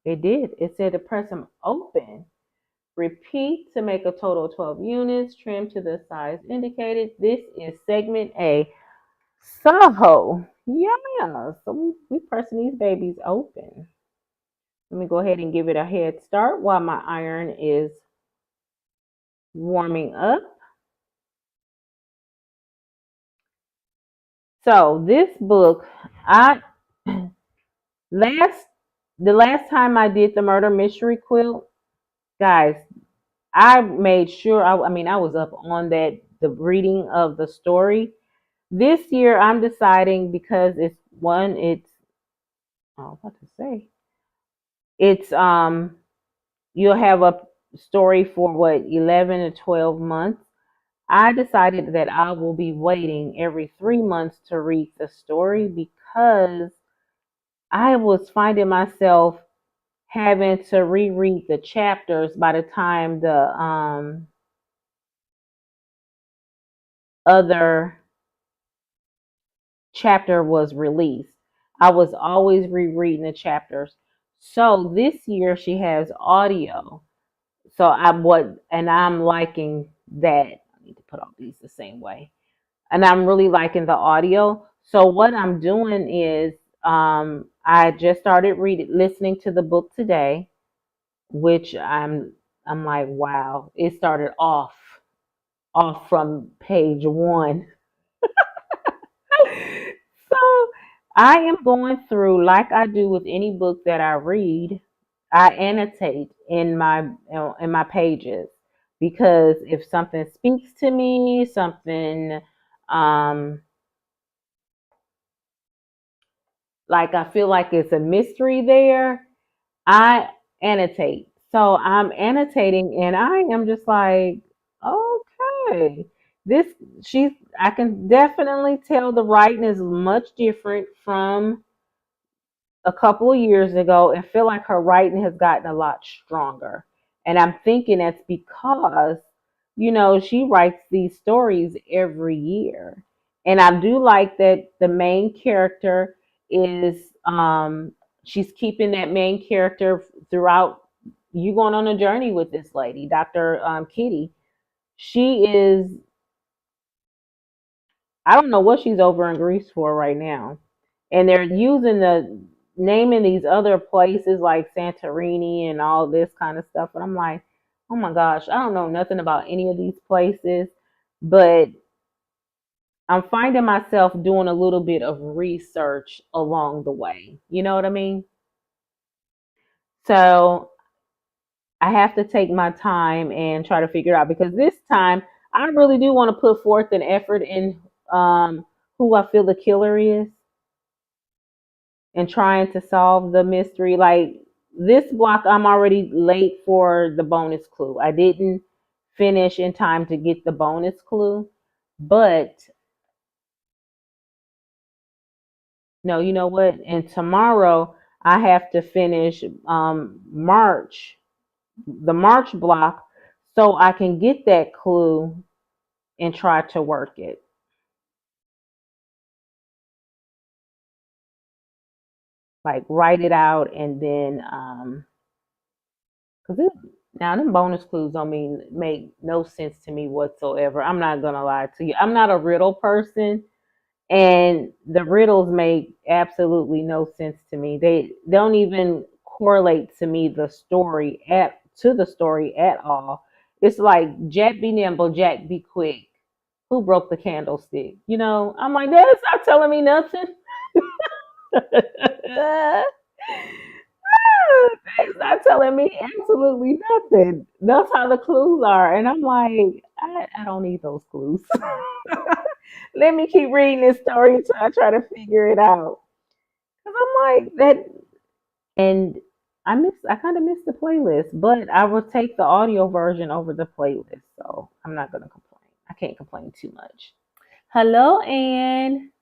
it did. It said to press them open. Repeat to make a total of 12 units. Trim to the size indicated. This is segment A. So, yeah. So we pressing these babies open. Let me go ahead and give it a head start while my iron is warming up. So this book, the last time I did the Murder Mystery Quilt, guys, I made sure I was up on the reading of the story. This year I'm deciding, because it's you'll have a story for 11 to 12 months. I decided that I will be waiting every 3 months to read the story, because I was finding myself having to reread the chapters by the time the other chapter was released. I was always rereading the chapters. So this year she has audio. So I'm liking that. I need to put all these the same way. And I'm really liking the audio. So what I'm doing is I just started listening to the book today, which I'm like, wow, it started off off from page one. So I am going through, like I do with any book that I read, I annotate in my pages, because if something speaks to me, something um like I feel like it's a mystery there, I annotate. So I'm annotating and I am just like, okay, this she's I can definitely tell the writing is much different from a couple of years ago, and feel like her writing has gotten a lot stronger. And I'm thinking that's because, she writes these stories every year. And I do like that the main character is she's keeping that main character throughout. You going on a journey with this lady, Dr. Kitty. She is, I don't know what she's over in Greece for right now. And they're using the naming these other places like Santorini and all this kind of stuff. And I'm like, oh my gosh, I don't know nothing about any of these places, but I'm finding myself doing a little bit of research along the way. You know what I mean? So I have to take my time and try to figure it out, because this time I really do want to put forth an effort in who I feel the killer is, and trying to solve the mystery. Like this block, I'm already late for the bonus clue. I didn't finish in time to get the bonus clue, but no, you know what? And tomorrow I have to finish the March block, so I can get that clue and try to work it. Like write it out, and then because now them bonus clues don't make no sense to me whatsoever. I'm not gonna lie to you. I'm not a riddle person, and the riddles make absolutely no sense to me. They don't even correlate to me the story at all. It's like Jack be nimble, Jack be quick. Who broke the candlestick? I'm like, that's not telling me nothing. It's not telling me absolutely nothing. That's how the clues are. And I'm like, I don't need those clues. Let me keep reading this story until I try to figure it out. Cause I'm like that, and I kind of miss the playlist, but I will take the audio version over the playlist. So I'm not gonna complain. I can't complain too much. Hello, Anne.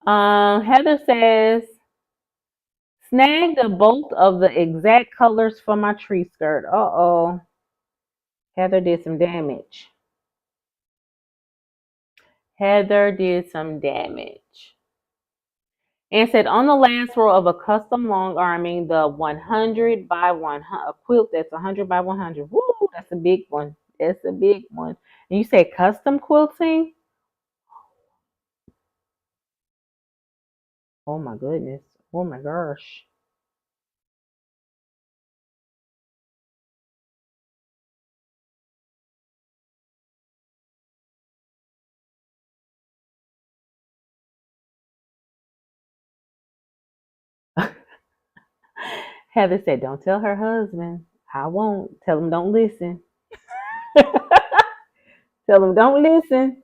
Heather says, snagged a bolt of the exact colors for my tree skirt. Uh-oh. Heather did some damage. Heather did some damage. And said, on the last row of a custom long arming, the 100 by 100, a quilt that's 100 by 100. Woo, that's a big one. That's a big one. And you say custom quilting? Oh my goodness. Oh my gosh. Heather said, don't tell her husband. I won't. Tell him don't listen. Tell him don't listen.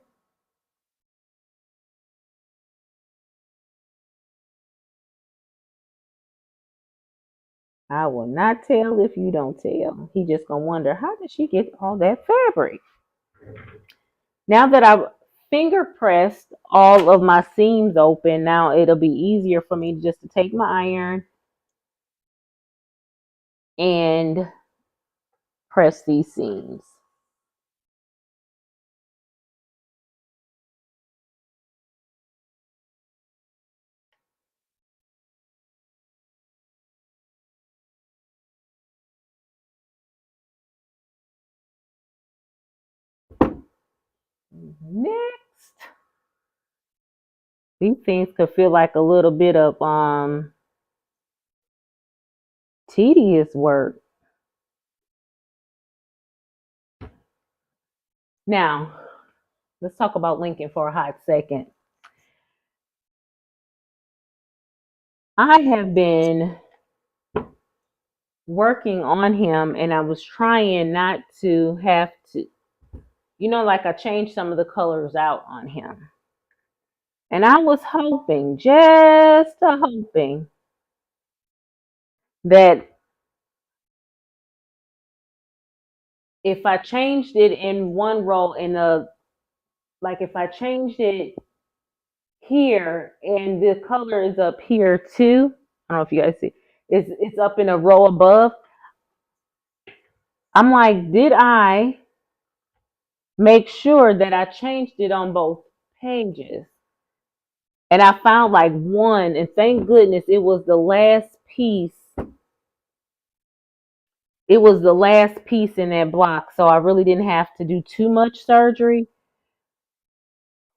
I will not tell if you don't tell. He just gonna wonder, how did she get all that fabric? Now that I've finger pressed all of my seams open, now it'll be easier for me just to take my iron and press these seams. Next, these things could feel like a little bit of Tedious work. Now, let's talk about Lincoln for a hot second. I have been working on him, and I was trying not to have to, like I changed some of the colors out on him. And I was hoping, just hoping, that if I changed it in one row like if I changed it here and the color is up here too, I don't know if you guys see, it's up in a row above. I'm like, did I make sure that I changed it on both pages? And I found like one, and thank goodness it was the last piece. It was the last piece in that block, so I really didn't have to do too much surgery.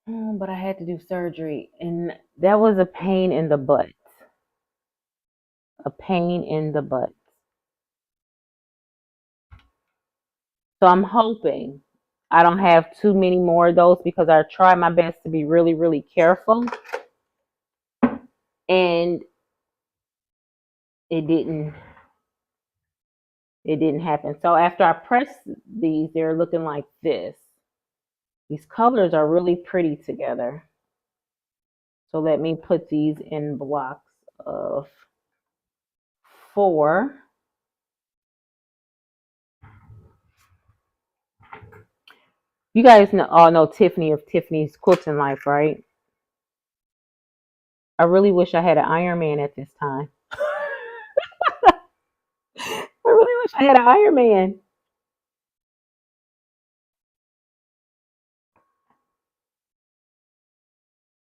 But I had to do surgery, and that was a pain in the butt. A pain in the butt. So I'm hoping I don't have too many more of those, because I try my best to be really, really careful. And it didn't happen. So after I press these, they're looking like this. These colors are really pretty together. So let me put these in blocks of 4. You guys all know Tiffany of Tiffany's Quilting Life, right? I really wish I had an Iron Man at this time. I really wish I had an Iron Man.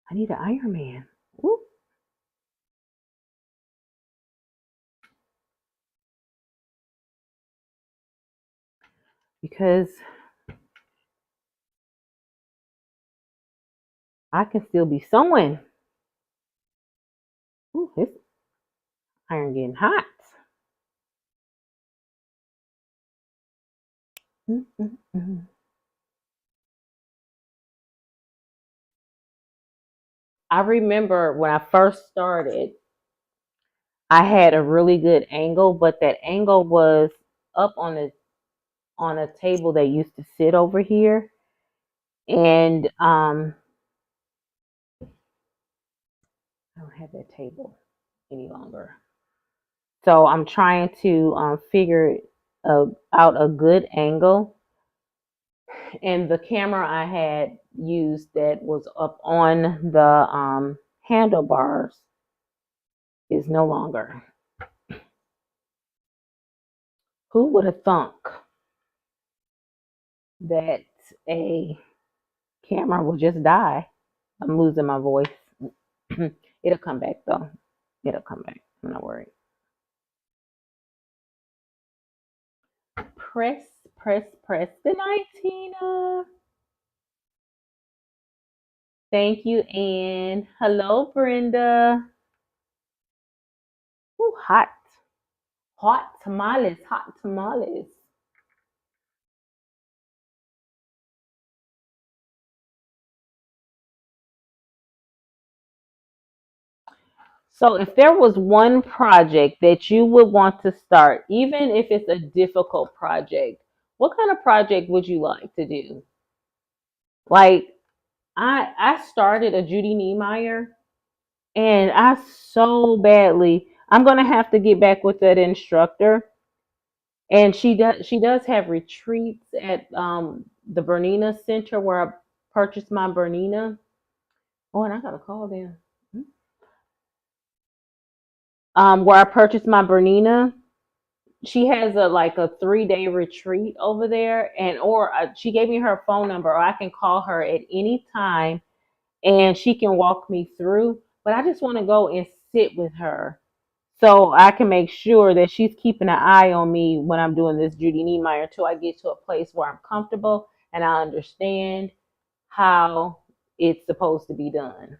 I need an Iron Man. Woo. Because I can still be sewing. Ooh, this iron getting hot. I remember when I first started, I had a really good angle, but that angle was up on a table that used to sit over here, and I don't have that table any longer. So I'm trying to figure out a good angle, and the camera I had used that was up on the handlebars is no longer. Who would have thunk that a camera will just die? I'm losing my voice. It'll come back though. It'll come back. I'm not worried. Press, press, press. Good night, Tina. Thank you, Ann. Hello, Brenda. Ooh, hot. Hot tamales, hot tamales. So if there was one project that you would want to start, even if it's a difficult project, what kind of project would you like to do? Like I started a Judy Niemeyer, and I so badly, I'm gonna have to get back with that instructor. And she does have retreats at the Bernina Center where I purchased my Bernina. Oh, and I gotta call them. Where I purchased my Bernina. She has a 3-day retreat over there, and or she gave me her phone number, or I can call her at any time, and she can walk me through. But I just want to go and sit with her, so I can make sure that she's keeping an eye on me when I'm doing this Judy Niemeyer, until I get to a place where I'm comfortable and I understand how it's supposed to be done.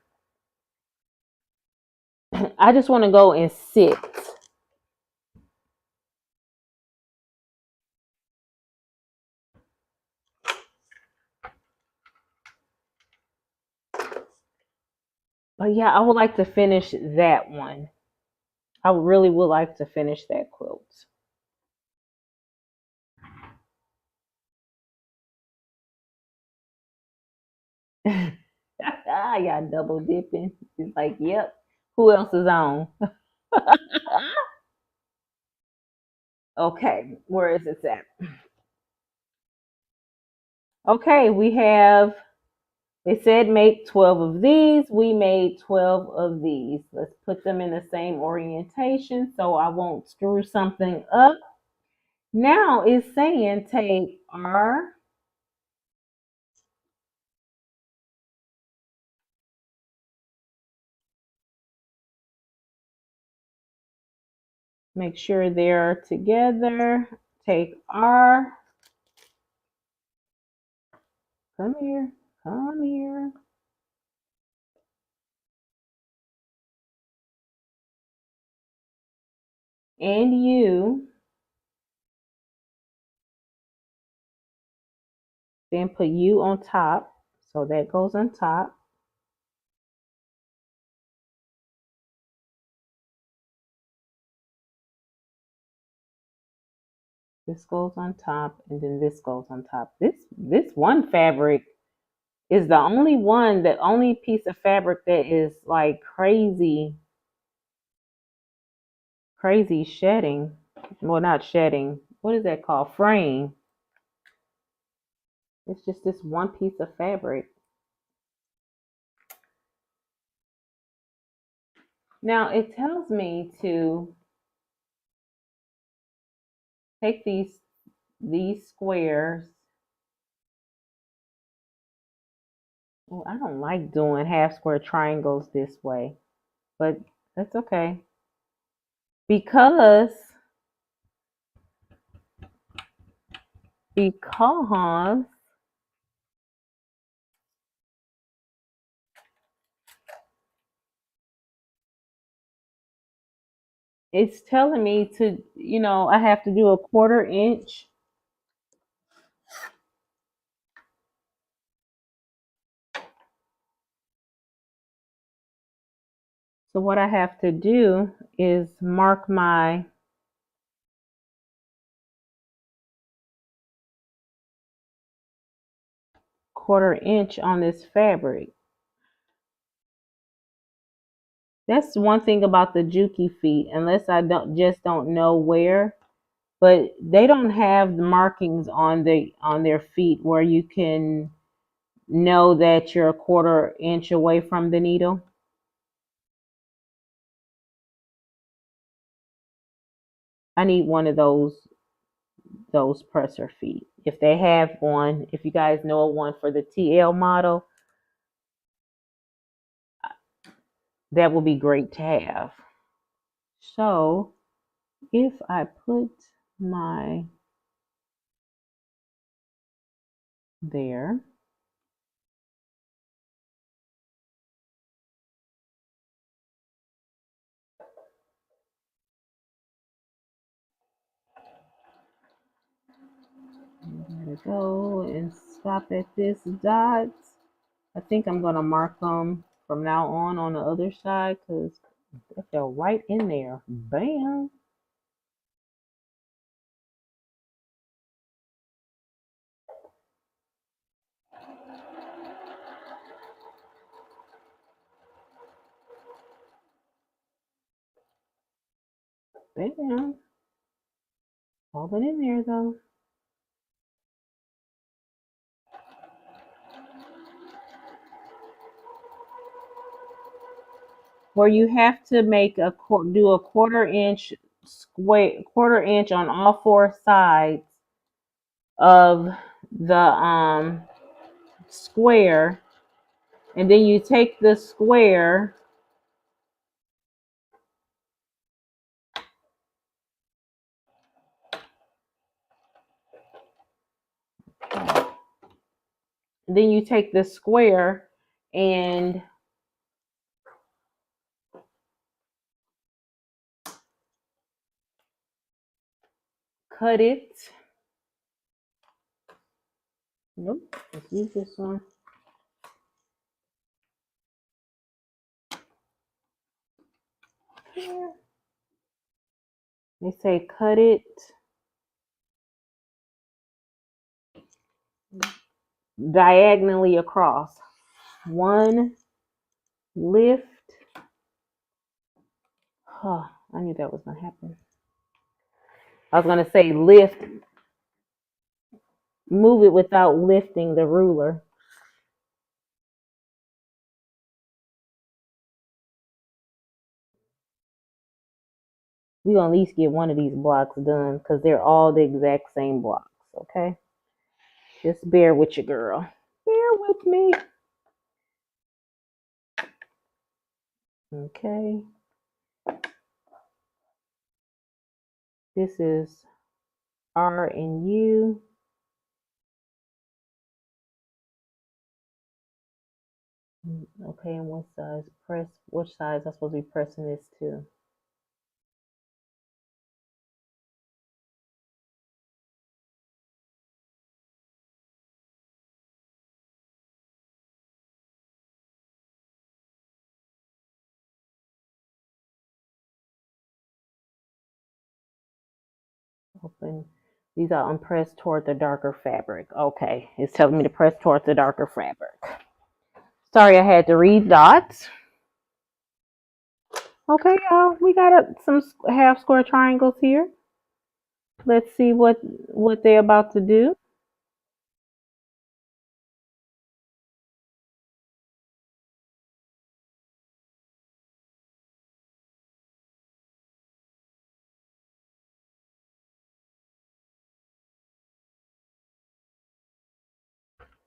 I just want to go and sit But yeah, I would like to finish that one. I really would like to finish that quilt. Yeah, double dipping. It's like, yep. Who else is on? Okay, where is it at? Okay, we have, they said make 12 of these. We made 12 of these. Let's put them in the same orientation so I won't screw something up. Now it's saying take our, make sure they're together. Take our, come here, come here. And you, then put you on top. So that goes on top. This goes on top, and then this goes on top. This one fabric is the only one, the only piece of fabric that is like crazy, crazy shedding. Well, not shedding. What is that called? Fraying. It's just this one piece of fabric. Now it tells me to take these squares. Well, I don't like doing half square triangles this way, but that's okay. Because because it's telling me to, I have to do a 1/4 inch. So what I have to do is mark my 1/4 inch on this fabric. That's one thing about the Juki feet, unless I don't know where, but they don't have the markings on their feet where you can know that you're a 1/4 inch away from the needle. I need one of those presser feet. If they have one, if you guys know of one for the TL model, that would be great to have. So if I put my there, I'm gonna go and stop at this dot. I think I'm gonna mark them from now on the other side because they fell right in there. Bam. Bam. Hold it in there though. Where you have to make do a 1/4 inch square, 1/4 inch on all four sides of the square, and then you take the square then you take the square and cut it. Nope, let's use this one. here. They say cut it diagonally across. One lift. Oh, I knew that was going to happen. I was going to say lift. Move it without lifting the ruler. We're going to at least get one of these blocks done because they're all the exact same blocks, okay? Just bear with your girl. Bear with me. Okay. This is R and U. Okay, and what size? Press, which size I'm supposed to be pressing this to? Open. These are unpressed toward the darker fabric. Okay, it's telling me to press towards the darker fabric. Sorry, I had to read dots. Okay, y'all, we got some half square triangles here. Let's see what they're about to do.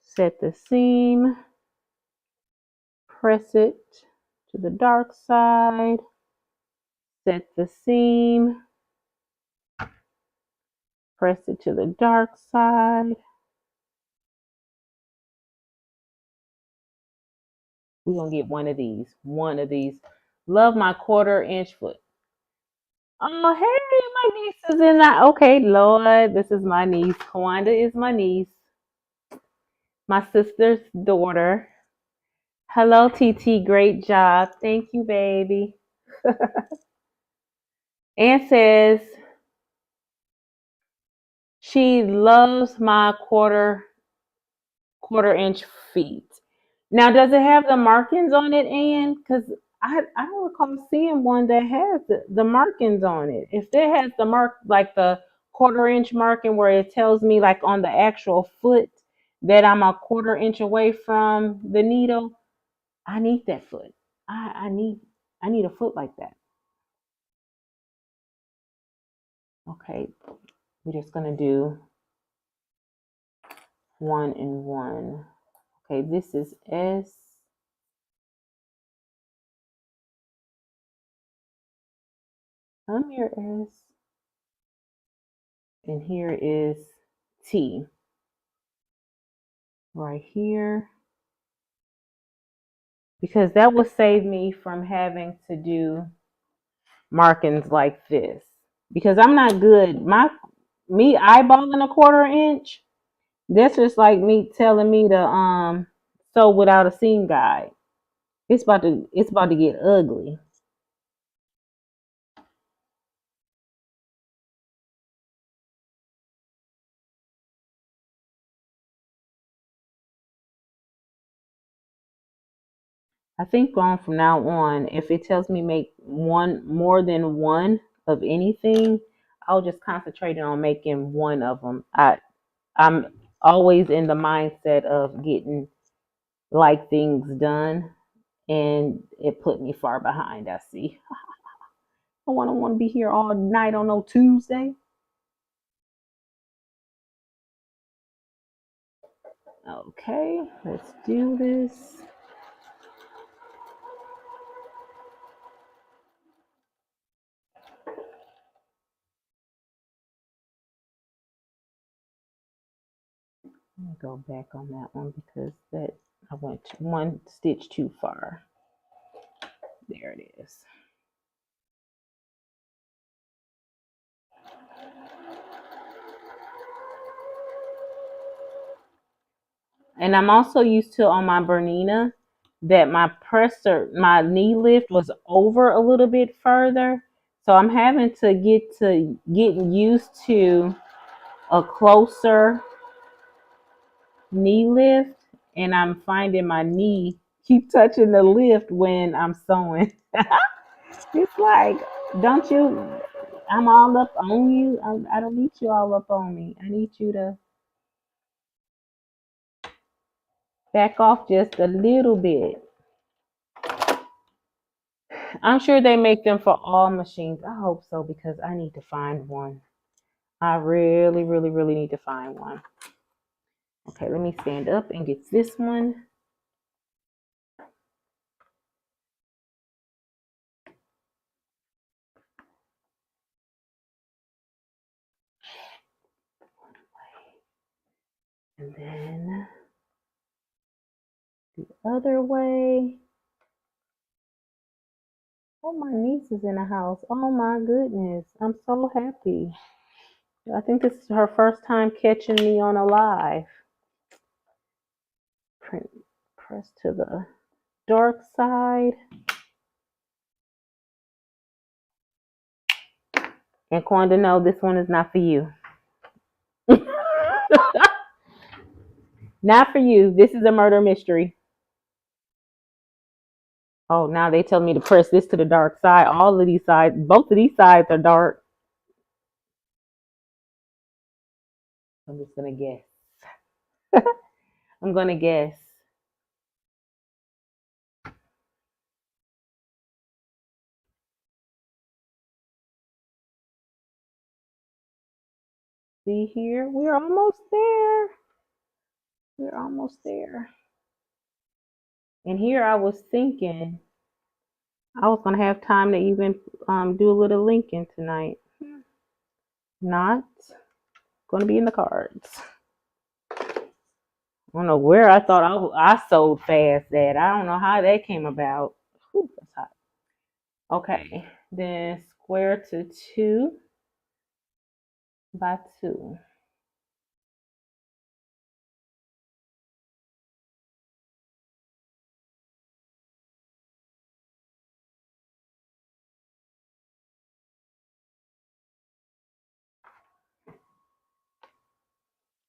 Set the seam. Press it to the dark side. Set the seam. Press it to the dark side. We're going to get one of these. One of these. Love my 1/4 inch foot. Oh, hey, my niece is in that. Okay, Lord, this is my niece. Kawanda is my niece. My sister's daughter. Hello, TT. Great job. Thank you, baby. Ann says she loves my quarter inch feet. Now, does it have the markings on it, Ann? Because I don't recall seeing one that has the markings on it. If it has the mark, like the 1/4 inch marking where it tells me like on the actual foot that I'm a 1/4 inch away from the needle, I need that foot. I need a foot like that. Okay, we're just gonna do 1 and 1. Okay, this is S. I'm here S. And here is T. Right here. Because that will save me from having to do markings like this. Because I'm not good. Me eyeballing a 1/4 inch, that's just like me telling me to sew without a seam guide. It's about to get ugly. I think going from now on, if it tells me make more than one of anything, I'll just concentrate on making one of them. I'm always in the mindset of getting like things done, and it put me far behind. I see. I don't want to be here all night on no Tuesday. Okay, let's do this. Let me go back on that one because I went one stitch too far. There it is. And I'm also used to on my Bernina that my knee lift was over a little bit further. So I'm having to getting used to a closer knee lift, and I'm finding my knee keep touching the lift when I'm sewing. It's like, don't you? I'm all up on you. I don't need you all up on me. I need you to back off just a little bit. I'm sure they make them for all machines. I hope so because I need to find one. I really, really, really need to find one. Okay, let me stand up and get this one. And then the other way. Oh, my niece is in the house. Oh my goodness. I'm so happy. I think this is her first time catching me on a live. Press to the dark side. And Quanda, no, this one is not for you. Not for you. This is a murder mystery. Oh, now they tell me to press this to the dark side. All of these sides, both of these sides are dark. I'm just going to guess. I'm going to guess. See here? We're almost there. We're almost there. And here I was thinking I was going to have time to even do a little linking tonight. Not going to be in the cards. I don't know where I thought I sold fast at. I don't know how that came about. Whew, that's hot. Okay, then square to 2 by 2.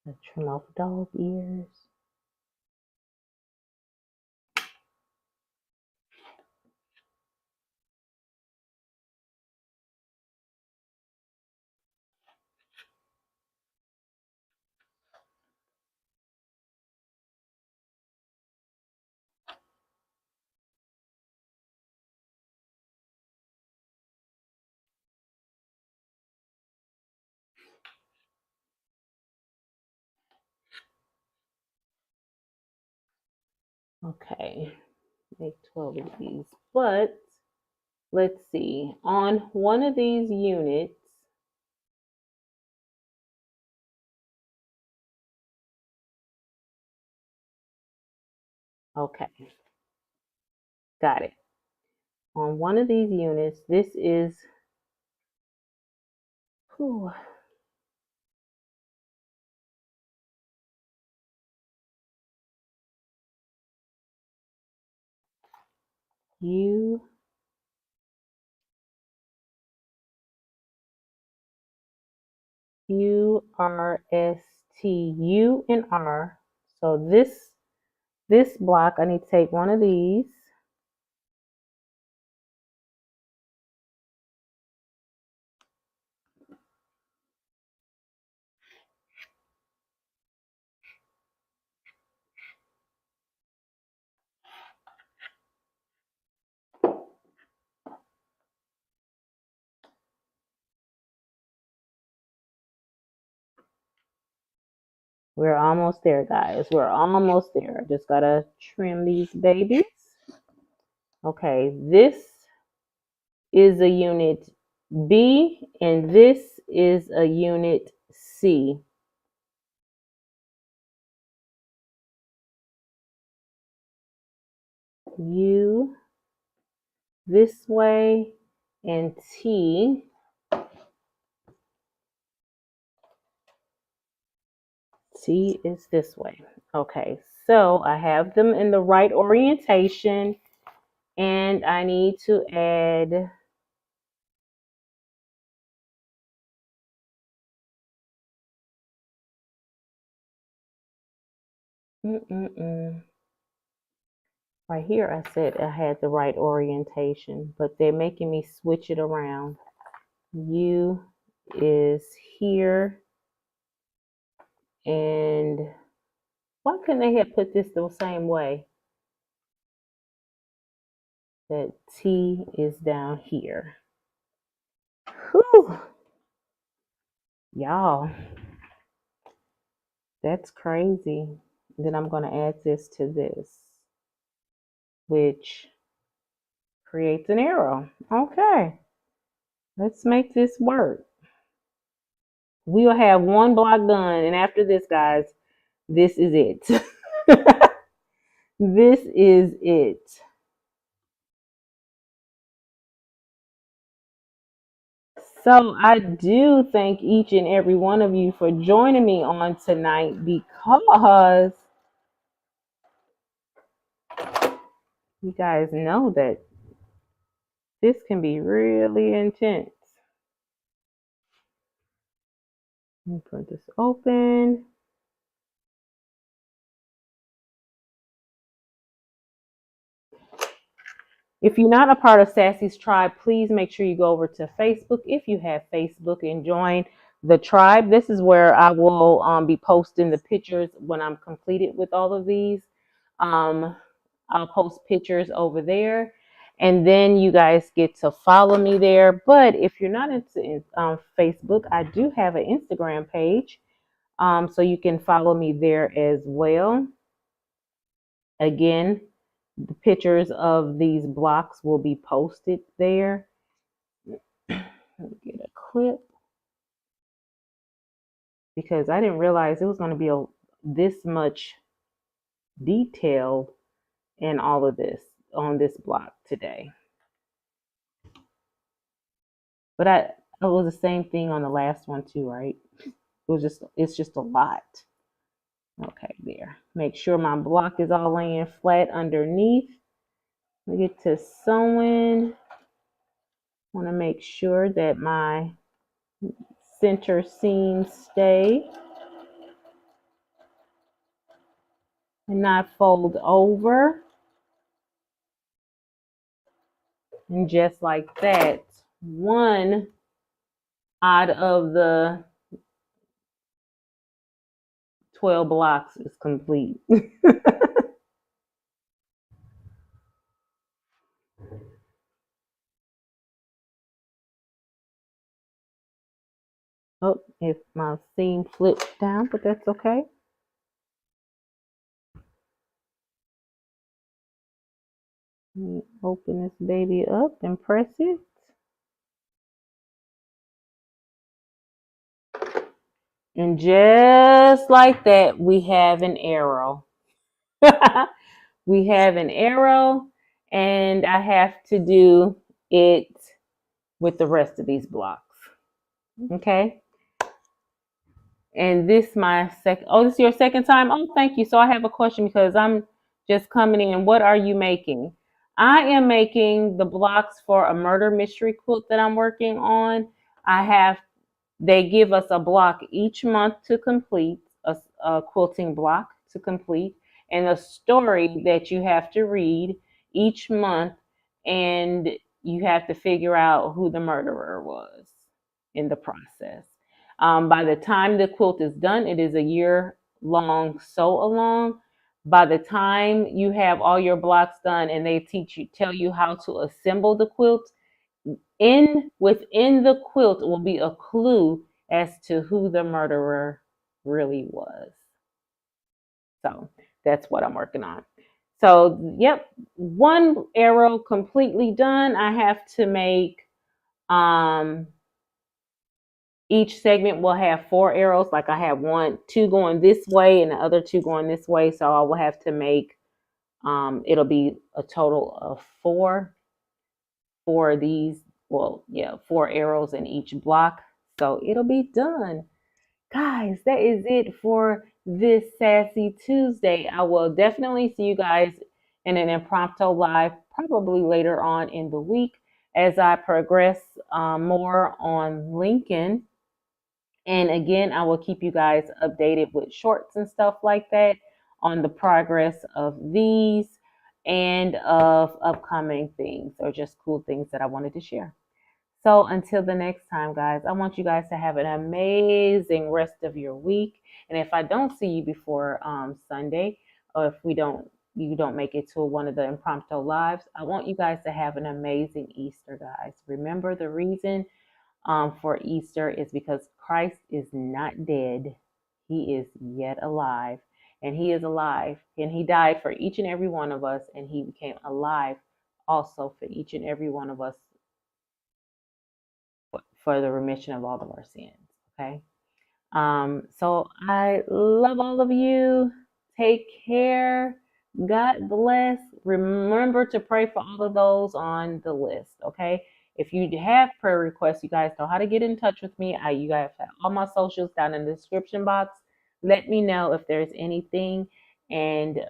Let's trim off dog ears. Okay, make 12 of these. But let's see, on one of these units, okay, got it. On one of these units, this is, whew, U R S T U and R. So this block, I need to take one of these. We're almost there, guys. We're almost there. Just gotta trim these babies. Okay, this is a unit B and this is a unit C. U this way and T T is this way. Okay, so I have them in the right orientation, and I need to add right here. I said I had the right orientation, but they're making me switch it around. U is here, and why couldn't they have put this the same way? That T is down here. Whew. Y'all, that's crazy. Then I'm going to add this to this, which creates an arrow. Okay, let's make this work. We'll have one block done, and after this, guys, this is it. This is it. So I do thank each and every one of you for joining me on tonight, because you guys know that this can be really intense. Let me put this open. If you're not a part of Sassy's tribe, please make sure you go over to Facebook if you have Facebook and join the tribe. This is where I will be posting the pictures when I'm completed with all of these. I'll post pictures over there, and then you guys get to follow me there. But if you're not into Facebook, I do have an Instagram page, so you can follow me there as well. Again, the pictures of these blocks will be posted there. Let me get a clip, because I didn't realize it was going to be this much detailed in all of this on this block today. But it was the same thing on the last one too, right? It's just a lot. Okay, there. Make sure my block is all laying flat underneath. We get to sewing. Want to make sure that my center seams stay and not fold over. And just like that, one out of the 12 blocks is complete. Oh, if my seam flipped down, but that's okay. Let me open this baby up and press it. And just like that, we have an arrow. We have an arrow, and I have to do it with the rest of these blocks. Okay. And this my this is your second time? Oh, thank you. So I have a question, because I'm just coming in. What are you making? I am making the blocks for a murder mystery quilt that I'm working on. They give us a block each month to complete, a quilting block to complete, and a story that you have to read each month, and you have to figure out who the murderer was in the process. By the time the quilt is done, it is a year-long sew-along. By the time you have all your blocks done and they tell you how to assemble the quilt, within the quilt will be a clue as to who the murderer really was. So that's what I'm working on. So, yep, one arrow completely done. I have to make each segment will have 4 arrows. Like I have two going this way and the other 2 going this way. So I will have to make it'll be a total of 4 for these. Well, yeah, 4 arrows in each block. So it'll be done. Guys, that is it for this Sassy Tuesday. I will definitely see you guys in an impromptu live, probably later on in the week as I progress more on Lincoln. And again, I will keep you guys updated with shorts and stuff like that on the progress of these and of upcoming things or just cool things that I wanted to share. So until the next time, guys, I want you guys to have an amazing rest of your week. And if I don't see you before Sunday, or if you don't make it to one of the impromptu lives, I want you guys to have an amazing Easter, guys. Remember, the reason for Easter is because Christ is not dead. He is yet alive. And he is alive. And he died for each and every one of us. And he became alive also for each and every one of us for the remission of all of our sins. Okay. So I love all of you. Take care. God bless. Remember to pray for all of those on the list. Okay. If you have prayer requests, you guys know how to get in touch with me. You guys have all my socials down in the description box. Let me know if there's anything. And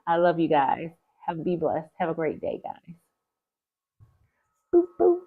I love you guys. Be blessed. Have a great day, guys. Boop, boop.